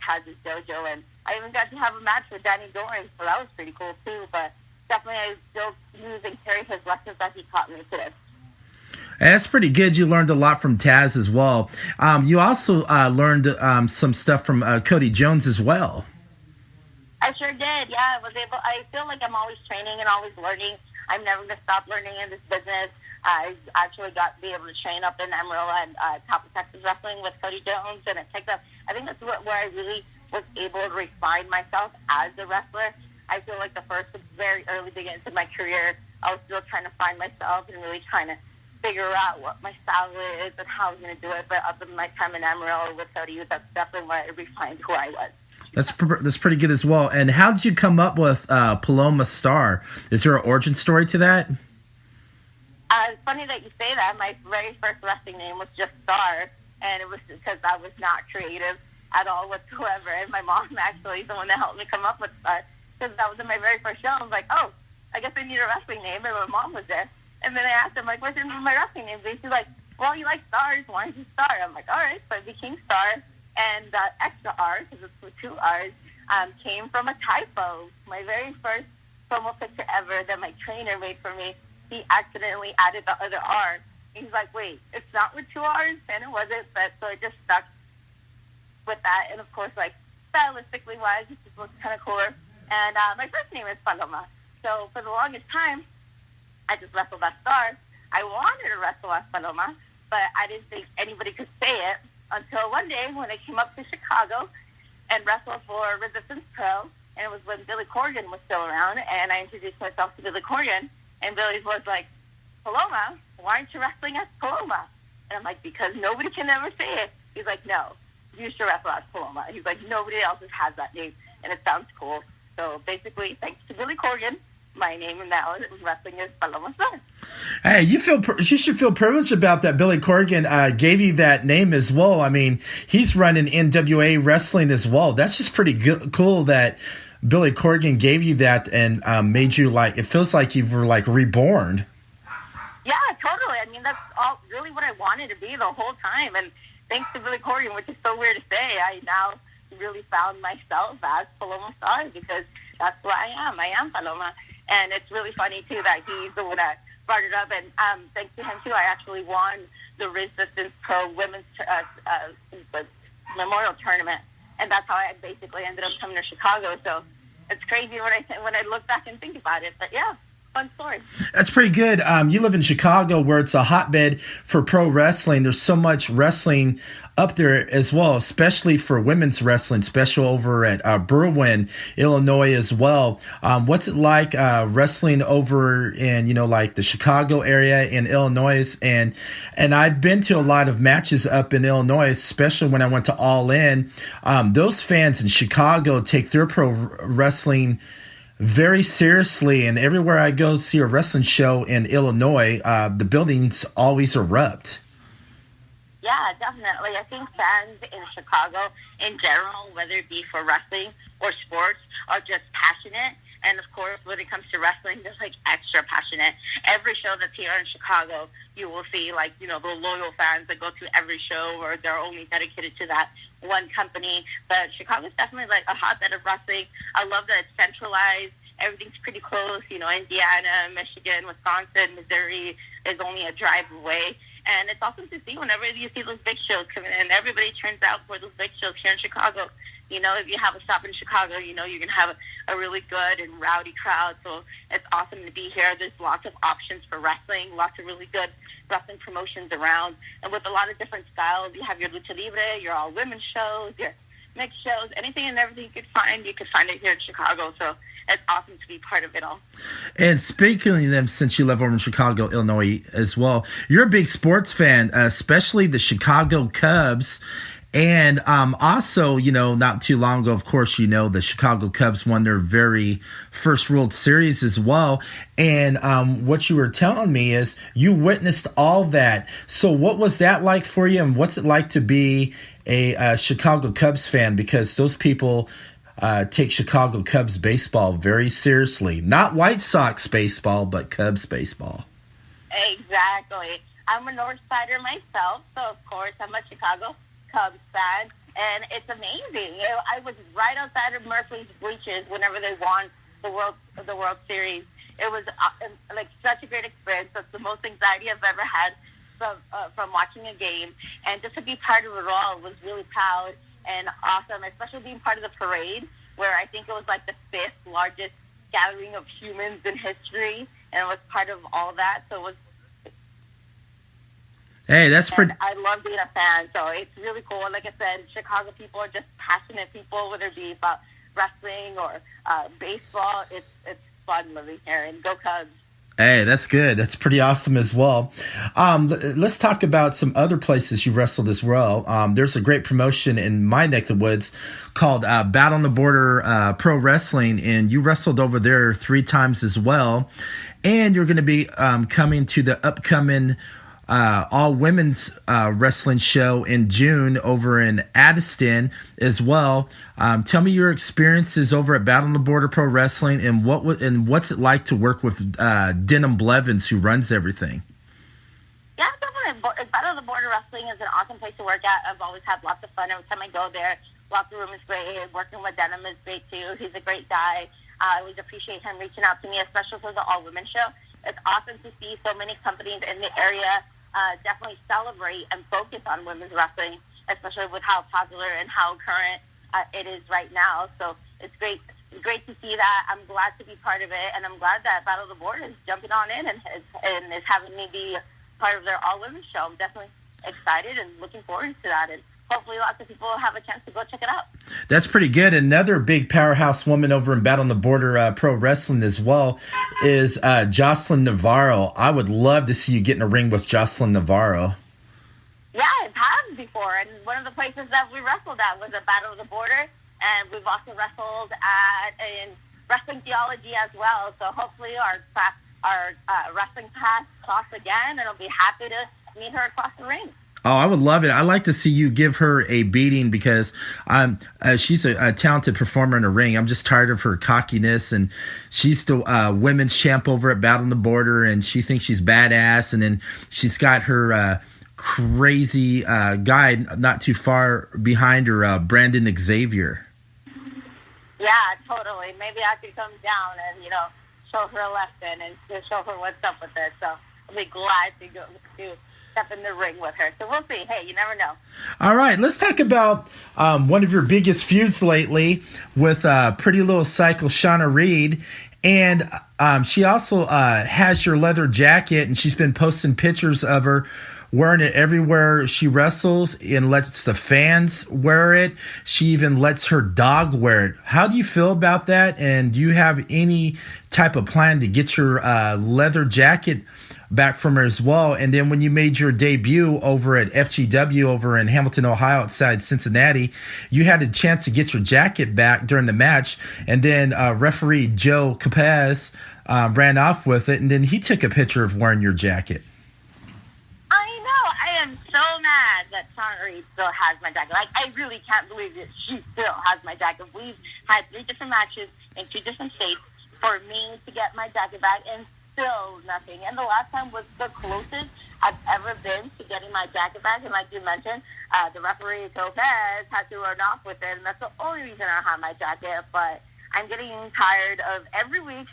Tazz's dojo. And I even got to have a match with Dani Mo, so that was pretty cool too. But definitely I still use and carry his lessons that he taught me today. That's pretty good. You learned a lot from Tazz as well. You also learned some stuff from Cody Jones as well. I sure did. Yeah, I feel like I'm always training and always learning. I'm never going to stop learning in this business. I actually got to be able to train up in Amarillo and Top of Texas Wrestling with Cody Jones, and it picked up. I think that's where I really was able to refine myself as a wrestler. I feel like the first very early beginnings of my career, I was still trying to find myself and really trying to figure out what my style is and how I was going to do it. But up in my time in Amarillo with Cody, that's definitely where I refined who I was. That's pretty good as well. And how did you come up with Paloma Starr? Is there an origin story to that? It's funny that you say that. My very first wrestling name was just Star, and it was because I was not creative at all whatsoever. And my mom actually is the one that helped me come up with Star, because that was in my very first show. I was like, oh, I guess I need a wrestling name, and my mom was there. And then I asked her, like, what's my wrestling name? And she's like, well, you like stars. Why don't you Star? I'm like, all right. So it became Star. And the extra R, because it's with 2 R's, came from a typo. My very first promo picture ever that my trainer made for me, he accidentally added the other R. He's like, wait, it's not with 2 R's? And it wasn't, but so it just stuck with that. And, of course, like, stylistically wise, it just looks kind of cooler. And my first name is Paloma. So for the longest time, I just wrestled as Star. I wanted to wrestle as Paloma, but I didn't think anybody could say it until one day when I came up to Chicago and wrestled for Resistance Pro, and it was when Billy Corgan was still around, and I introduced myself to Billy Corgan, and Billy was like, Paloma, why aren't you wrestling as Paloma? And I'm like, because nobody can ever say it. He's like, no, you should wrestle as Paloma. He's like, nobody else has that name, and it sounds cool. So basically, thanks to Billy Corgan, my name now in wrestling is Paloma Starr. Hey, you should feel privileged about that. Billy Corgan gave you that name as well. I mean, he's running NWA wrestling as well. That's just pretty cool that Billy Corgan gave you that and made you like. It feels like you were like reborn. Yeah, totally. I mean, that's all really what I wanted to be the whole time. And thanks to Billy Corgan, which is so weird to say, I now really found myself as Paloma Starr because that's who I am. I am Paloma. And it's really funny, too, that he's the one that brought it up. And thanks to him, too, I actually won the Resistance Pro Women's Memorial Tournament. And that's how I basically ended up coming to Chicago. So it's crazy when I look back and think about it. But, yeah, fun story. That's pretty good. You live in Chicago where it's a hotbed for pro wrestling. There's so much wrestling up there as well, especially for women's wrestling, special over at Berwyn, Illinois as well. What's it like wrestling over in, like the Chicago area in Illinois? And I've been to a lot of matches up in Illinois, especially when I went to All In. Those fans in Chicago take their pro wrestling very seriously, and everywhere I go see a wrestling show in Illinois, the buildings always erupt. Yeah, definitely. I think fans in Chicago in general, whether it be for wrestling or sports, are just passionate. And, of course, when it comes to wrestling, they're, like, extra passionate. Every show that's here in Chicago, you will see, like, the loyal fans that go to every show or they're only dedicated to that one company. But Chicago's definitely, like, a hotbed of wrestling. I love that it's centralized. Everything's pretty close. Indiana, Michigan, Wisconsin, Missouri is only a drive away. And it's awesome to see whenever you see those big shows coming in. Everybody turns out for those big shows here in Chicago. If you have a shop in Chicago, you're going to have a really good and rowdy crowd. So it's awesome to be here. There's lots of options for wrestling, lots of really good wrestling promotions around. And with a lot of different styles, you have your lucha libre, your all-women shows, your mixed shows, anything and everything you could find it here in Chicago. So it's awesome to be part of it all. And speaking of them, since you live over in Chicago, Illinois as well, you're a big sports fan, especially the Chicago Cubs. And also, not too long ago, of course, the Chicago Cubs won their very first World Series as well. And what you were telling me is you witnessed all that. So what was that like for you? And what's it like to be a Chicago Cubs fan? Because those people take Chicago Cubs baseball very seriously. Not White Sox baseball, but Cubs baseball. Exactly. I'm a North Sider myself, so of course I'm a Chicago Cubs fan, and it's amazing. I was right outside of Murphy's bleachers whenever they won the World Series. It was like such a great experience. That's the most anxiety I've ever had from watching a game, and just to be part of it all was really proud and awesome, especially being part of the parade, where I think it was like the 5th largest gathering of humans in history, and was part of all that. So it was. Hey, that's pretty. I love being a fan, so it's really cool. Like I said, Chicago people are just passionate people, whether it be about wrestling or baseball. It's fun living here, and go Cubs. Hey, that's good. That's pretty awesome as well. Let's talk about some other places you wrestled as well. There's a great promotion in my neck of the woods called Battle on the Border Pro Wrestling, and you wrestled over there 3 times as well. And you're going to be coming to the upcoming all women's wrestling show in June over in Addiston as well. Tell me your experiences over at Battle on the Border Pro Wrestling, and what's it like to work with Denham Blevins, who runs everything. Yeah, definitely. Battle on the Border Wrestling is an awesome place to work at. I've always had lots of fun every time I go there. Locker room is great. Working with Denham is great too. He's a great guy. I always appreciate him reaching out to me, especially for the all women show. It's awesome to see so many companies in the area definitely celebrate and focus on women's wrestling, especially with how popular and how current it is right now. So it's great to see that. I'm glad to be part of it, and I'm glad that Battle of the Border is jumping on in and is having me be part of their all-women's show. I'm definitely excited and looking forward to that, and hopefully lots of people have a chance to go check it out. That's pretty good. Another big powerhouse woman over in Battle on the Border Pro Wrestling as well is Jocelyn Navarro. I would love to see you get in a ring with Jocelyn Navarro. Yeah, I've had before, and one of the places that we wrestled at was at Battle of the Border, and we've also wrestled in Wrestling Theology as well. So hopefully our wrestling paths cross again, and I'll be happy to meet her across the ring. Oh, I would love it. I like to see you give her a beating because she's a talented performer in the ring. I'm just tired of her cockiness, and she's the women's champ over at Battle on the Border, and she thinks she's badass. And then she's got her crazy guy not too far behind her, Brandon Xavier. Yeah, totally. Maybe I could come down and, show her a lesson and show her what's up with it. So I'll be glad to go to step in the ring with her. So we'll see. Hey, you never know. All right, let's talk about one of your biggest feuds lately with Pretty Little Cycle Shawna Reed. And she also has your leather jacket, and she's been posting pictures of her wearing it everywhere she wrestles and lets the fans wear it. She even lets her dog wear it. How do you feel about that? And do you have any type of plan to get your leather jacket back from her as well? And then when you made your debut over at FGW over in Hamilton, Ohio, outside Cincinnati, you had a chance to get your jacket back during the match. And then referee Joe Capaz ran off with it, and then he took a picture of wearing your jacket. I know. I am so mad that Shawna Reed still has my jacket. Like, I really can't believe that she still has my jacket. We've had 3 different matches in 2 different states for me to get my jacket back, and still nothing. And the last time was the closest I've ever been to getting my jacket back. And like you mentioned, the referee Lopez had to run off with it, and that's the only reason I have my jacket. But I'm getting tired of every week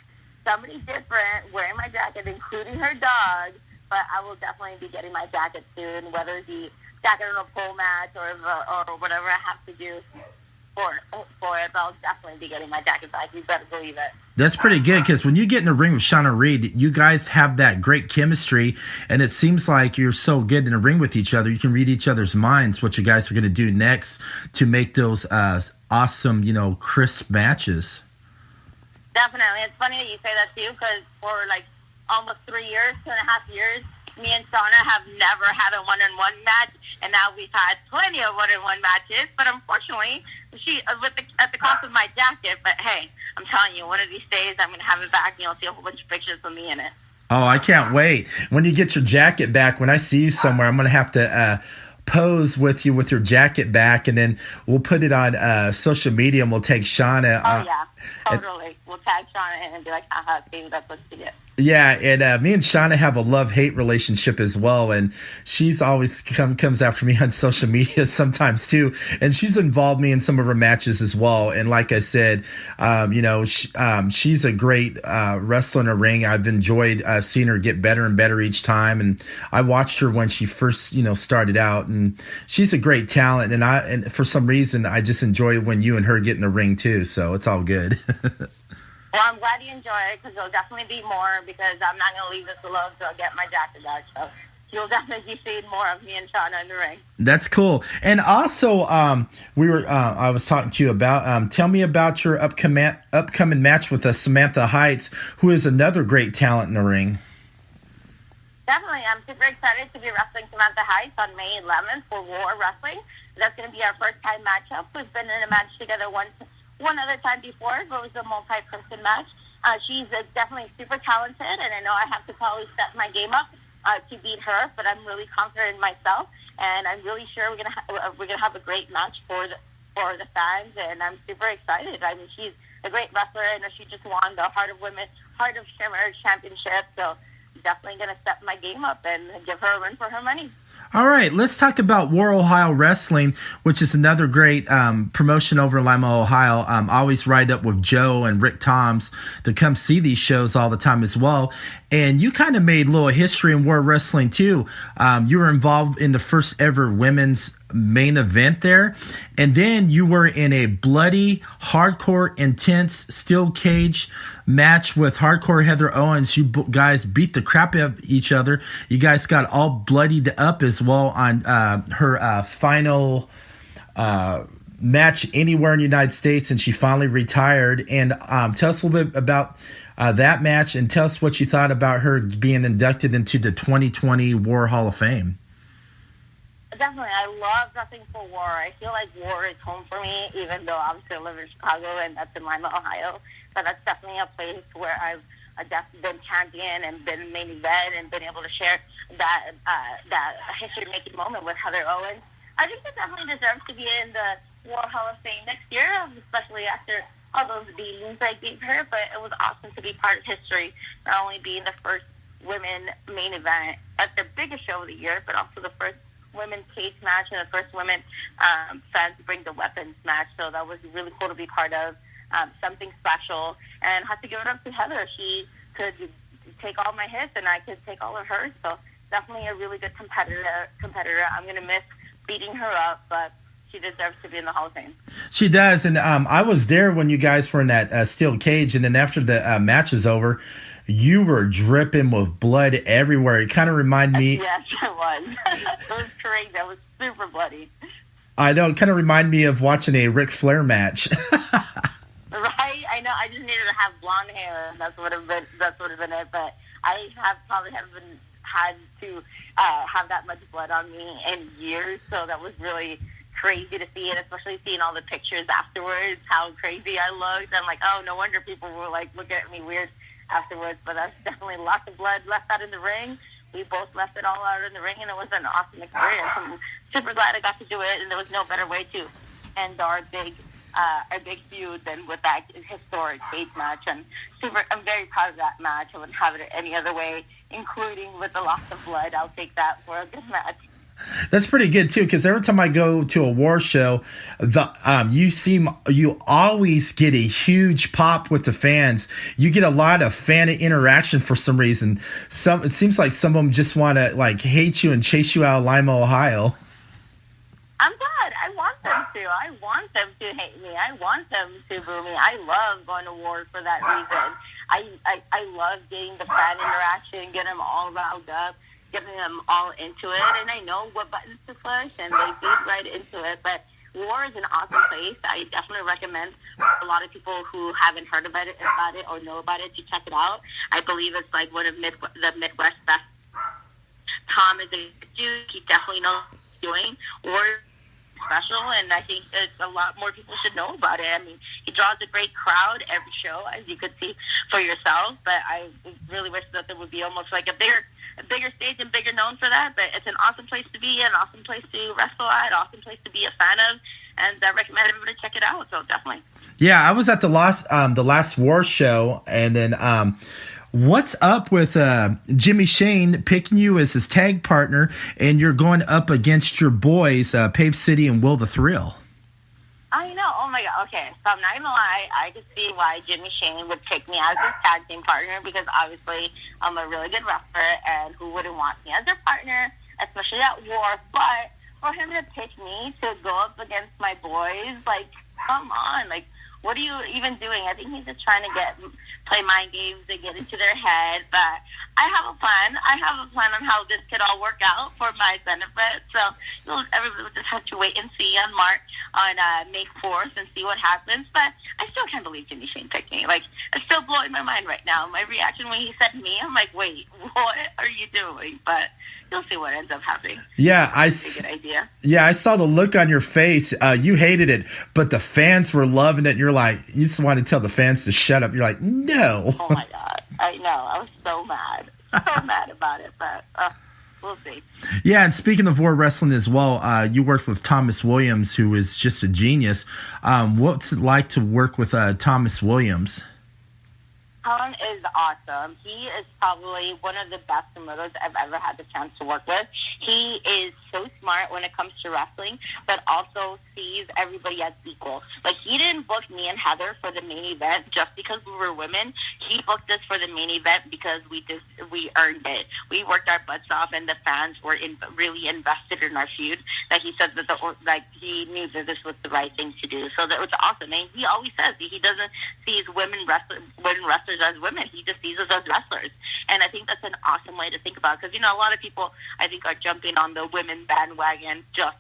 somebody different wearing my jacket, including her dog. But I will definitely be getting my jacket soon, whether it be jacket on a pole match or whatever I have to do for it. But I'll definitely be getting my jacket back. You better believe it. That's pretty good, because when you get in the ring with Shawna Reed, you guys have that great chemistry, and it seems like you're so good in the ring with each other. You can read each other's minds, what you guys are going to do next to make those awesome, crisp matches. Definitely. It's funny that you say that, too, because for, almost 3 years, 2.5 years, me and Shawna have never had a one-on-one match, and now we've had plenty of one-on-one matches. But unfortunately, she at the cost of my jacket. But hey, I'm telling you, one of these days I'm going to have it back, and you'll see a whole bunch of pictures of me in it. Oh, I can't wait. When you get your jacket back, when I see you somewhere, I'm going to have to pose with you with your jacket back, and then we'll put it on social media, and we'll take Shawna. Oh, yeah, totally. We'll tag Shawna in and be like, haha, see, that's what she did. Yeah, and me and Shawna have a love-hate relationship as well, and she's always comes after me on social media sometimes too, and she's involved me in some of her matches as well. And like I said, she's a great wrestler in a ring. I've enjoyed seeing her get better and better each time, and I watched her when she first started out, and she's a great talent. And for some reason I just enjoy when you and her get in the ring too. So it's all good. Well, I'm glad you enjoy it, because there'll definitely be more, because I'm not going to leave this alone till I get my jacket back. So you'll definitely be seeing more of me and Shawna in the ring. That's cool. And also, I was talking to you about, tell me about your upcoming match with Samantha Heights, who is another great talent in the ring. Definitely. I'm super excited to be wrestling Samantha Heights on May 11th for War Wrestling. That's going to be our first time matchup. We've been in a match together one other time before, but it was a multi-person match. She's definitely super talented, and I know I have to probably step my game up to beat her, but I'm really confident in myself, and I'm really sure we're gonna have a great match for the fans, and I'm super excited. I mean, she's a great wrestler, and she just won the Heart of Shimmer Championship, so definitely going to step my game up and give her a run for her money. All right, let's talk about War Ohio Wrestling, which is another great promotion over in Lima, Ohio. I always ride up with Joe and Rick Toms to come see these shows all the time as well. And you kind of made a little history in War Wrestling too. You were involved in the first ever women's main event there. And then you were in a bloody, hardcore, intense steel cage match with Hardcore Heather Owens. You guys beat the crap out of each other. You guys got all bloodied up as well on her final match anywhere in the United States, and she finally retired. And tell us a little bit about that match, and tell us what you thought about her being inducted into the 2020 War Hall of Fame. Definitely. I love wrestling for War. I feel like War is home for me, even though obviously I live in Chicago and that's in Lima, Ohio. But that's definitely a place where I've been champion and been main event and been able to share that history-making moment with Heather Owens. I think it definitely deserves to be in the War Hall of Fame next year, especially after all those beatings I gave her. But it was awesome to be part of history, not only being the first women main event at the biggest show of the year, but also the first women's cage match and the first women fans bring the weapons match. So that was really cool to be part of. Something special, and have to give it up to Heather. She could take all my hits, and I could take all of hers. So definitely a really good competitor. I'm going to miss beating her up, but she deserves to be in the Hall of Fame. She does, and I was there when you guys were in that steel cage, and then after the match was over, you were dripping with blood everywhere. It kind of reminded me... Yes, it was. It was crazy. It was super bloody. I know. It kind of reminded me of watching a Ric Flair match. Right? I know. I just needed to have blonde hair. That's what have been it. But I haven't had to have that much blood on me in years. So that was really crazy to see, and especially seeing all the pictures afterwards, how crazy I looked. I'm like, oh, no wonder people were like looking at me weird afterwards. But that's definitely lots of blood left out in the ring. We both left it all out in the ring, and it was an awesome experience. I'm super glad I got to do it, and there was no better way to end our big feud than with that historic cage match. I'm very proud of that match. I wouldn't have it any other way, including with the loss of blood. I'll take that for a good match. That's pretty good too, because every time I go to a war show, you always get a huge pop with the fans. You get a lot of fan interaction for some reason. It seems like some of them just want to like hate you and chase you out of Lima, Ohio. I'm glad. I want them to. I want them to hate me. I want them to boo me. I love going to war for that reason. I love getting the fan interaction, getting them all riled up, getting them all into it, and I know what buttons to push, and they feed right into it. But War is an awesome place. I definitely recommend a lot of people who haven't heard about it or know about it to check it out. I believe it's like one of the Midwest best. Tom is a dude. He definitely knows what he's doing. War special, and I think a lot more people should know about it. I mean, he draws a great crowd every show, as you could see for yourself, but I really wish that there would be almost like a bigger stage and bigger known for that. But it's an awesome place to be, an awesome place to wrestle at, awesome place to be a fan of, and I recommend everybody check it out. So definitely. Yeah, I was at the last War show, and then what's up with Jimmy Shane picking you as his tag partner, and you're going up against your boys, Pave City and Will the Thrill? I know. Oh, my God. Okay, so I'm not going to lie. I could see why Jimmy Shane would pick me as his tag team partner, because obviously I'm a really good wrestler, and who wouldn't want me as their partner, especially at War? But for him to pick me to go up against my boys, like, come on. Like, what are you even doing? I think he's just trying to play mind games and get into their head. But I have a plan. I have a plan on how this could all work out for my benefit. So everybody will just have to wait and see on May 4th and see what happens. But I still can't believe Jimmy Shane picked me. Like, it's still blowing my mind right now. My reaction when he said me, I'm like, wait, what are you doing? But you'll see what ends up happening. Yeah, Good idea. Yeah, I saw the look on your face. You hated it, but the fans were loving it. And you're like, you just want to tell the fans to shut up. You're like, no. Oh my God, I know. I was so mad about it, but we'll see. Yeah, and speaking of war wrestling as well, you worked with Thomas Williams, who is just a genius. What's it like to work with Thomas Williams? Tom is awesome. He is probably one of the best promoters I've ever had the chance to work with. He is so smart when it comes to wrestling, but also sees everybody as equal. Like, he didn't book me and Heather for the main event just because we were women. He booked us for the main event because we earned it. We worked our butts off, and the fans were really invested in our feud. That he said that he knew that this was the right thing to do. So that was awesome. And he always says he doesn't see women wrestlers as women. He just sees us as wrestlers. And I think that's an awesome way to think about it. Because, a lot of people, I think, are jumping on the women bandwagon just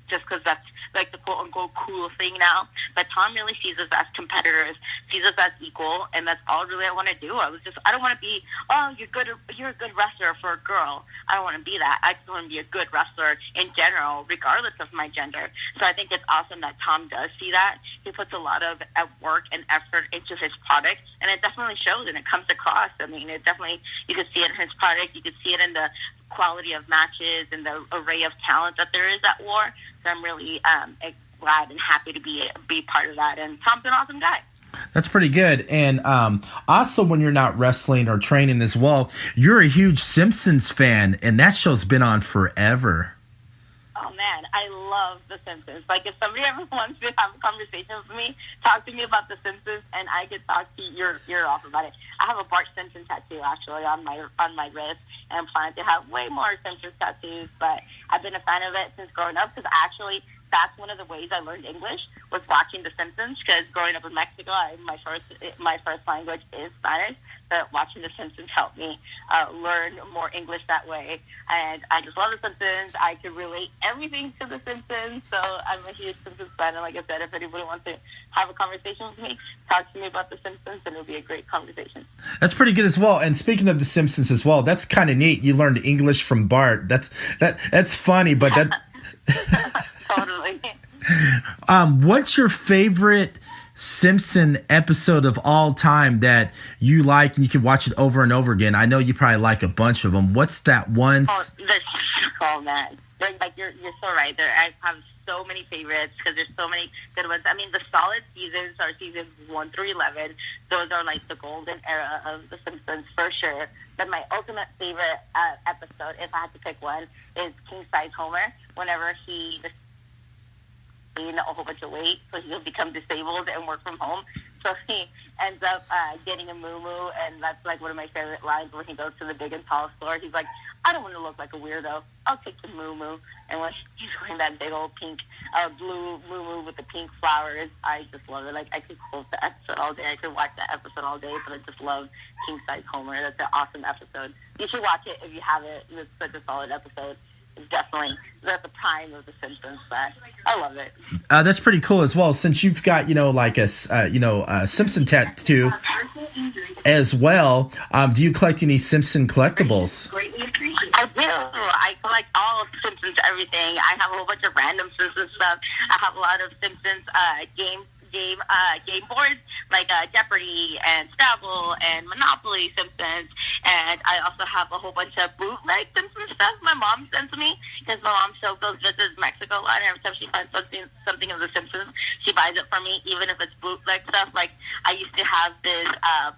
because that's like the quote-unquote cool thing now. But Tom really sees us as competitors, sees us as equal, and that's all really I want to do. I don't want to be, you're a good wrestler for a girl. I don't want to be that. I just want to be a good wrestler in general, regardless of my gender. So I think it's awesome that Tom does see that. He puts a lot of work and effort into his product, and it definitely shows and it comes across. I mean, it definitely, you can see it in his product, you can see it in the quality of matches and the array of talent that there is at War. So I'm really glad and happy to be part of that. And Tom's an awesome guy. That's pretty good. And also, when you're not wrestling or training as well, you're a huge Simpsons fan, and that show's been on forever. Oh, man, I love The Simpsons. Like, if somebody ever wants to have a conversation with me, talk to me about The Simpsons, and I could talk to your ear off about it. I have a Bart Simpson tattoo, actually, on my wrist, and I'm planning to have way more Simpsons tattoos, but I've been a fan of it since growing up, because actually, that's one of the ways I learned English, was watching The Simpsons, because growing up in Mexico, my first language is Spanish, but watching The Simpsons helped me learn more English that way. And I just love The Simpsons. I can relate everything to The Simpsons, so I'm a huge Simpsons fan. And like I said, if anybody wants to have a conversation with me, talk to me about The Simpsons, and it'll be a great conversation. That's pretty good as well. And speaking of The Simpsons as well, that's kind of neat. You learned English from Bart. That's funny, but that... Totally. What's your favorite Simpson episode of all time that you like and you can watch it over and over again? I know you probably like a bunch of them. What's that one? Oh man, you're so right. I have so many favorites because there's so many good ones. I mean, the solid seasons are seasons 1 through 11. Those are like the golden era of The Simpsons for sure. But my ultimate favorite episode, if I had to pick one, is King Size Homer. Whenever he gain a whole bunch of weight, so he'll become disabled and work from home. So he ends up getting a moo-moo, and that's like one of my favorite lines when he goes to the big and tall store. He's like, I don't want to look like a weirdo. I'll take the moo-moo. And when he's wearing that big old pink, blue moo-moo with the pink flowers, I just love it. Like, I could quote the episode all day. I could watch that episode all day, but I just love King Size Homer. That's an awesome episode. You should watch it if you haven't. It's such a solid episode. It's definitely at the prime of The Simpsons, but I love it. That's pretty cool as well, since you've got, like a Simpson tattoo as well. Do you collect any Simpson collectibles? I do. I collect all of Simpsons everything. I have a whole bunch of random Simpsons stuff. I have a lot of Simpsons game boards like Jeopardy and Scrabble and Monopoly Simpsons, and I also have a whole bunch of bootleg Simpsons stuff my mom sends me, because my mom still goes visits Mexico a lot, and every time she finds something of The Simpsons, she buys it for me, even if it's bootleg stuff. Like, I used to have this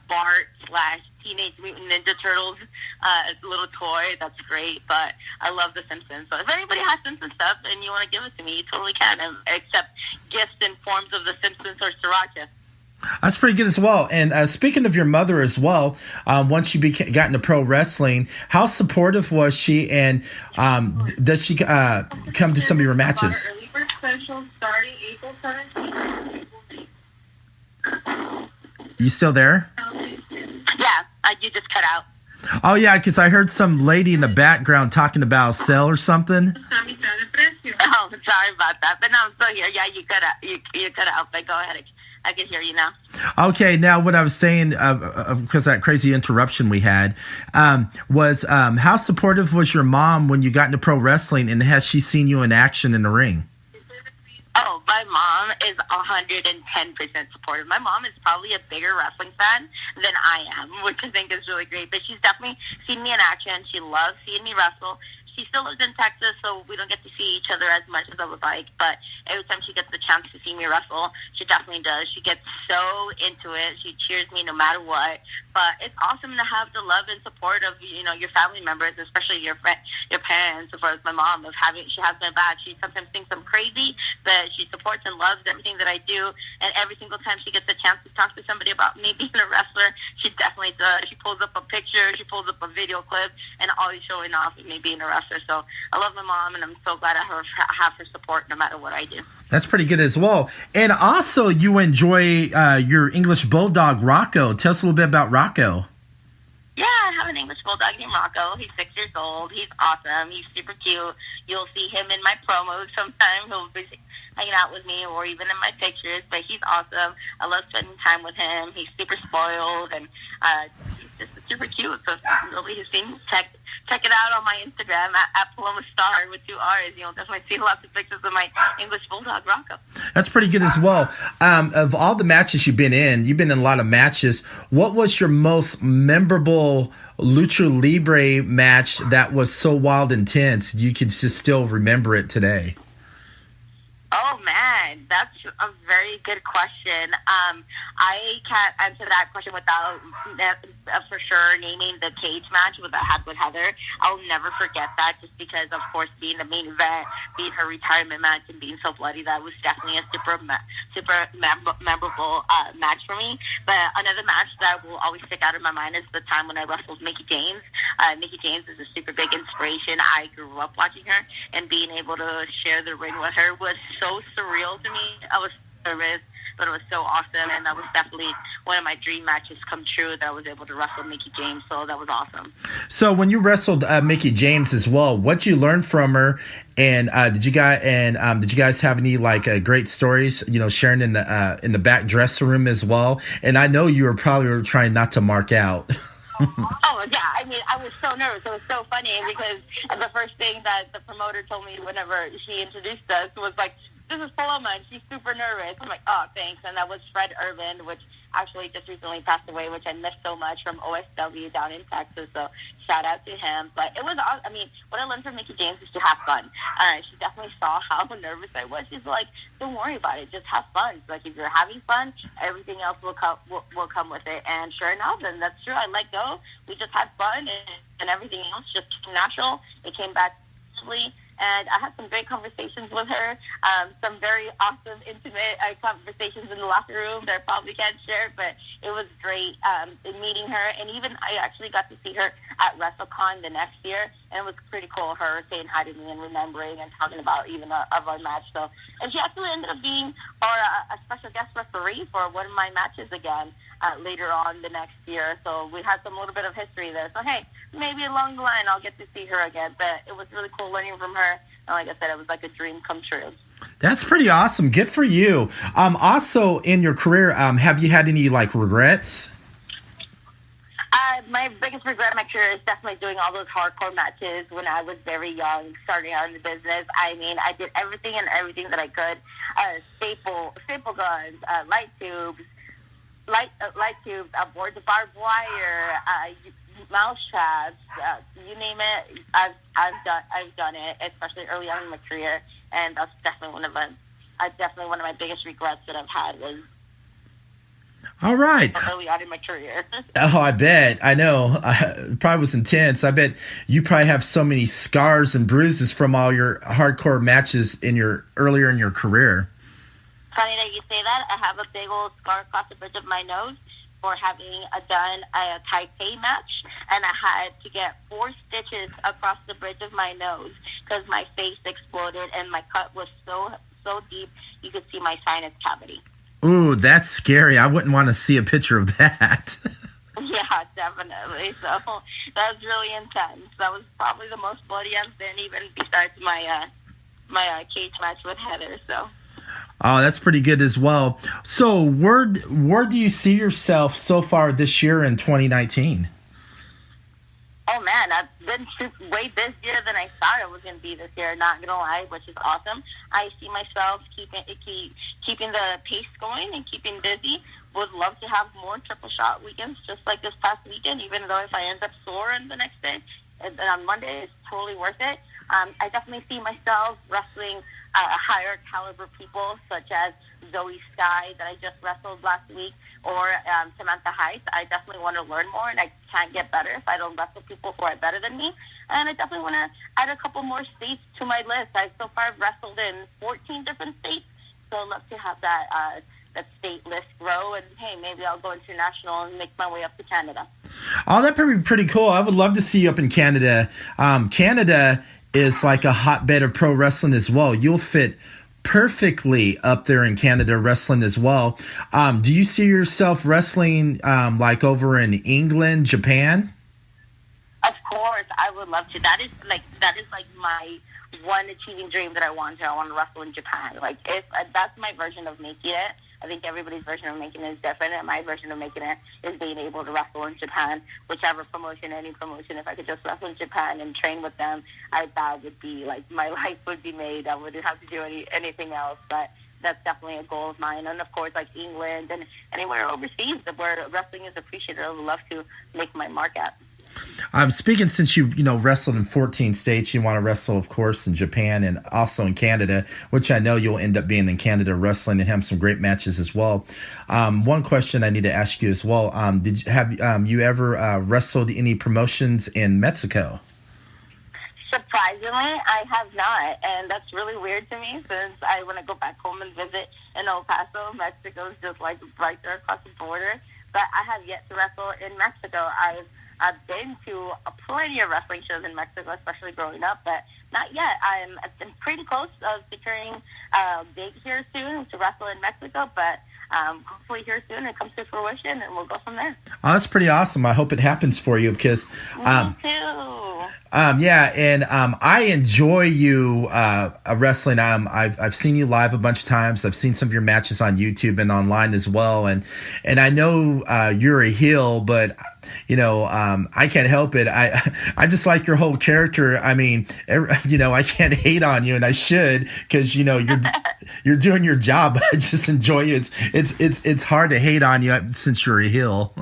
Bart / Teenage Mutant Ninja Turtles little toy. That's great, but I love The Simpsons. So if anybody has Simpsons stuff and you want to give it to me, you totally can, except gifts in forms of The Simpsons or Sriracha. That's pretty good as well. And speaking of your mother as well, once you got into pro wrestling, how supportive was she, and does she come to some of your matches? Our early bird special starting April 17th. You still there? Yeah, you just cut out. Oh, yeah, because I heard some lady in the background talking about a sale or something. Oh, sorry about that. But no, I'm still here. Yeah, you cut out. You cut out, but go ahead. I can hear you now. Okay, now what I was saying, because that crazy interruption we had, was how supportive was your mom when you got into pro wrestling, and has she seen you in action in the ring? Oh, my mom is 110% supportive. My mom is probably a bigger wrestling fan than I am, which I think is really great. But she's definitely seen me in action. She loves seeing me wrestle. She still lives in Texas, so we don't get to see each other as much as I would like. But every time she gets the chance to see me wrestle, she definitely does. She gets so into it. She cheers me no matter what. But it's awesome to have the love and support of, you know, your family members, especially your parents, as far as my mom, she has my back. She sometimes thinks I'm crazy, but she supports and loves everything that I do. And every single time she gets a chance to talk to somebody about me being a wrestler, she definitely does. She pulls up a picture, she pulls up a video clip, and always showing off me being a wrestler. So I love my mom, and I'm so glad I have her support no matter what I do. That's pretty good as well. And also, you enjoy your English Bulldog, Rocco. Tell us a little bit about Rocco. Yeah, I have an English Bulldog named Rocco. He's 6 years old. He's awesome. He's super cute. You'll see him in my promos sometime. He'll be hanging out with me or even in my pictures. But he's awesome. I love spending time with him. He's super spoiled, and he's just super cute. So if you really have seen, check it out on my Instagram at Paloma Starr with 2 R's. You'll definitely see lots of pictures of my English Bulldog, Rocco. That's pretty good as well. Of all the matches you've been in a lot of matches. What was your most memorable Lucha Libre match that was so wild intense you could just still remember it today? Oh, man, that's a very good question. I can't answer that question without for sure naming the cage match that I had with Heather. I'll never forget that, just because, of course, being the main event, being her retirement match, and being so bloody, that was definitely a super memorable match for me. But another match that will always stick out in my mind is the time when I wrestled Mickie James. Mickie James is a super big inspiration. I grew up watching her, and being able to share the ring with her was so surreal to me. I was nervous, but it was so awesome, and that was definitely one of my dream matches come true, that I was able to wrestle Mickie James. So that was awesome. So when you wrestled Mickie James as well, what you learned from her, and did you guys have any great stories, sharing in the back dressing room as well? And I know you were probably trying not to mark out. Oh, yeah. I mean, I was so nervous. It was so funny because the first thing that the promoter told me whenever she introduced us was like, "This is Paloma, and she's super nervous." I'm like, "Oh, thanks." And that was Fred Irvin, which actually just recently passed away, which I missed so much, from OSW down in Texas. So shout out to him. But it was, I mean, what I learned from Mickie James is to have fun. She definitely saw how nervous I was. She's like, "Don't worry about it. Just have fun." Like, if you're having fun, everything else will come with it. And sure enough, and that's true. I let go. We just had fun, and everything else just came natural. It came back easily. And I had some great conversations with her, some very awesome, intimate conversations in the locker room that I probably can't share, but it was great meeting her. And even I actually got to see her at WrestleCon the next year, and it was pretty cool, her saying hi to me and remembering and talking about even of our match. So, and she actually ended up being a special guest referee for one of my matches again later on the next year. So we had some little bit of history there. So, hey, maybe along the line I'll get to see her again. But it was really cool learning from her. And like I said, it was like a dream come true. That's pretty awesome. Good for you. Also, in your career, have you had any regrets? My biggest regret in my career is definitely doing all those hardcore matches when I was very young, starting out in the business. I mean, I did everything that I could. Staple guns, light tubes, boards of barbed wire, mouse traps, you name it. I've done it, especially early on in my career, and that's definitely one of my biggest regrets that I've had was. All right. Early on in my career. Oh, I bet. I know. It probably was intense. I bet you probably have so many scars and bruises from all your hardcore matches earlier in your career. Funny that you say that. I have a big old scar across the bridge of my nose for having done a Taipei match, and I had to get 4 stitches across the bridge of my nose because my face exploded and my cut was so deep you could see my sinus cavity. Ooh, that's scary. I wouldn't want to see a picture of that. Yeah, definitely. So that was really intense. That was probably the most bloody I've been, even besides my cage match with Heather. So. Oh, that's pretty good as well. So where do you see yourself so far this year in 2019? Oh, man, I've been way busier than I thought I was going to be this year, not going to lie, which is awesome. I see myself keeping the pace going and keeping busy. Would love to have more triple shot weekends, just like this past weekend, even though if I end up sore on the next day, and on Monday, it's totally worth it. I definitely see myself wrestling higher caliber people, such as Zoe Sky that I just wrestled last week, or Samantha Heights. I definitely want to learn more, and I can't get better if I don't wrestle people who are better than me. And I definitely want to add a couple more states to my list. I've so far wrestled in 14 different states, so I'd love to have that state list grow. And hey, maybe I'll go international and make my way up to Canada. Oh, that'd be pretty cool. I would love to see you up in Canada. Canada is like a hotbed of pro wrestling as well. You'll fit perfectly up there in Canada wrestling as well. Do you see yourself wrestling like over in England, Japan? Of course, I would love to. That is like my one achieving dream that I want to. I want to wrestle in Japan. Like, if that's my version of making it. I think everybody's version of making it is different, and my version of making it is being able to wrestle in Japan, whichever promotion, any promotion. If I could just wrestle in Japan and train with them, that would be like my life would be made. I wouldn't have to do anything else, but that's definitely a goal of mine. And of course, like England and anywhere overseas where wrestling is appreciated, I would love to make my mark at. Speaking, since you've wrestled in 14 states, you want to wrestle, of course, in Japan and also in Canada, which I know you'll end up being in Canada wrestling and have some great matches as well. One question I need to ask you as well: have you ever wrestled any promotions in Mexico? Surprisingly, I have not, and that's really weird to me since I want to go back home and visit in El Paso. Mexico is just like right there across the border, but I have yet to wrestle in Mexico. I've been to plenty of wrestling shows in Mexico, especially growing up, but not yet. I'm pretty close of securing a date here soon to wrestle in Mexico, but hopefully here soon it comes to fruition, and we'll go from there. Oh, that's pretty awesome. I hope it happens for you because me too. I enjoy you wrestling. I've seen you live a bunch of times. I've seen some of your matches on YouTube and online as well, and I know you're a heel, but I can't help it. I just like your whole character. I mean, I can't hate on you, and I should, because you're doing your job. I just enjoy you. It's hard to hate on you since you're a heel.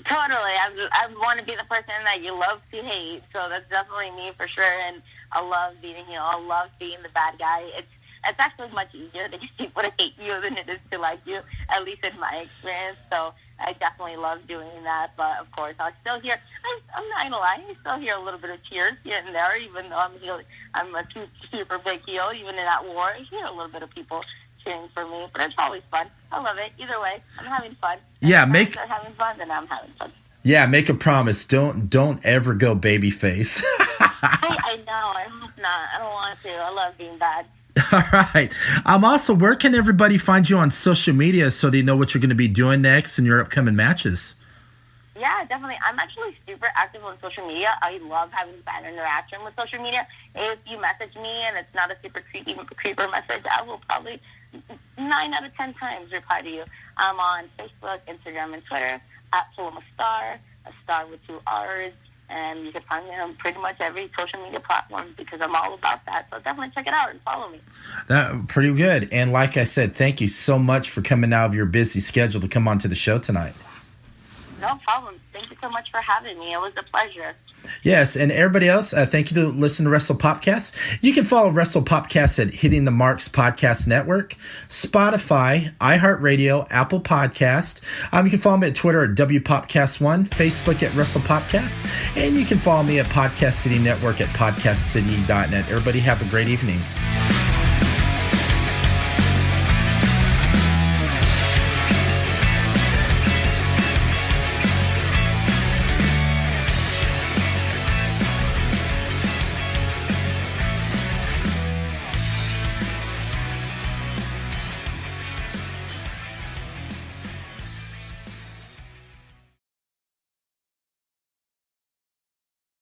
Totally. I want to be the person that you love to hate, so that's definitely me for sure. And I love being a heel. I love being the bad guy. It's actually much easier to get people to hate you than it is to like you, at least in my experience. So I definitely love doing that. But of course, I still hear, I'm not going to lie, I still hear a little bit of cheers here and there, even though I'm a super big heel. Even in that war, I hear a little bit of people cheering for me, but it's always fun. I love it. Either way, I'm having fun. Yeah, if they're having fun, then I'm having fun. Yeah, make a promise. Don't ever go babyface. I know. I hope not. I don't want to. I love being bad. All right. Also, where can everybody find you on social media so they know what you're going to be doing next in your upcoming matches? Yeah, definitely. I'm actually super active on social media. I love having fan interaction with social media. If you message me and it's not a super creeper message, I will probably 9 out of 10 times reply to you. I'm on Facebook, Instagram, and Twitter at Paloma Starr, a star with 2 R's. And you can find me on pretty much every social media platform because I'm all about that. So definitely check it out and follow me. That pretty good. And like I said, thank you so much for coming out of your busy schedule to come on to the show tonight. No problem. Thank you so much for having me. It was a pleasure. Yes, and everybody else, thank you to listen to Wrestle Popcast. You can follow Wrestle Popcast at Hitting the Marks Podcast Network, Spotify, iHeartRadio, Apple Podcast. You can follow me at Twitter at WPopcast1, Facebook at Wrestle Popcast, and you can follow me at Podcast City Network at podcastcity.net. Everybody have a great evening.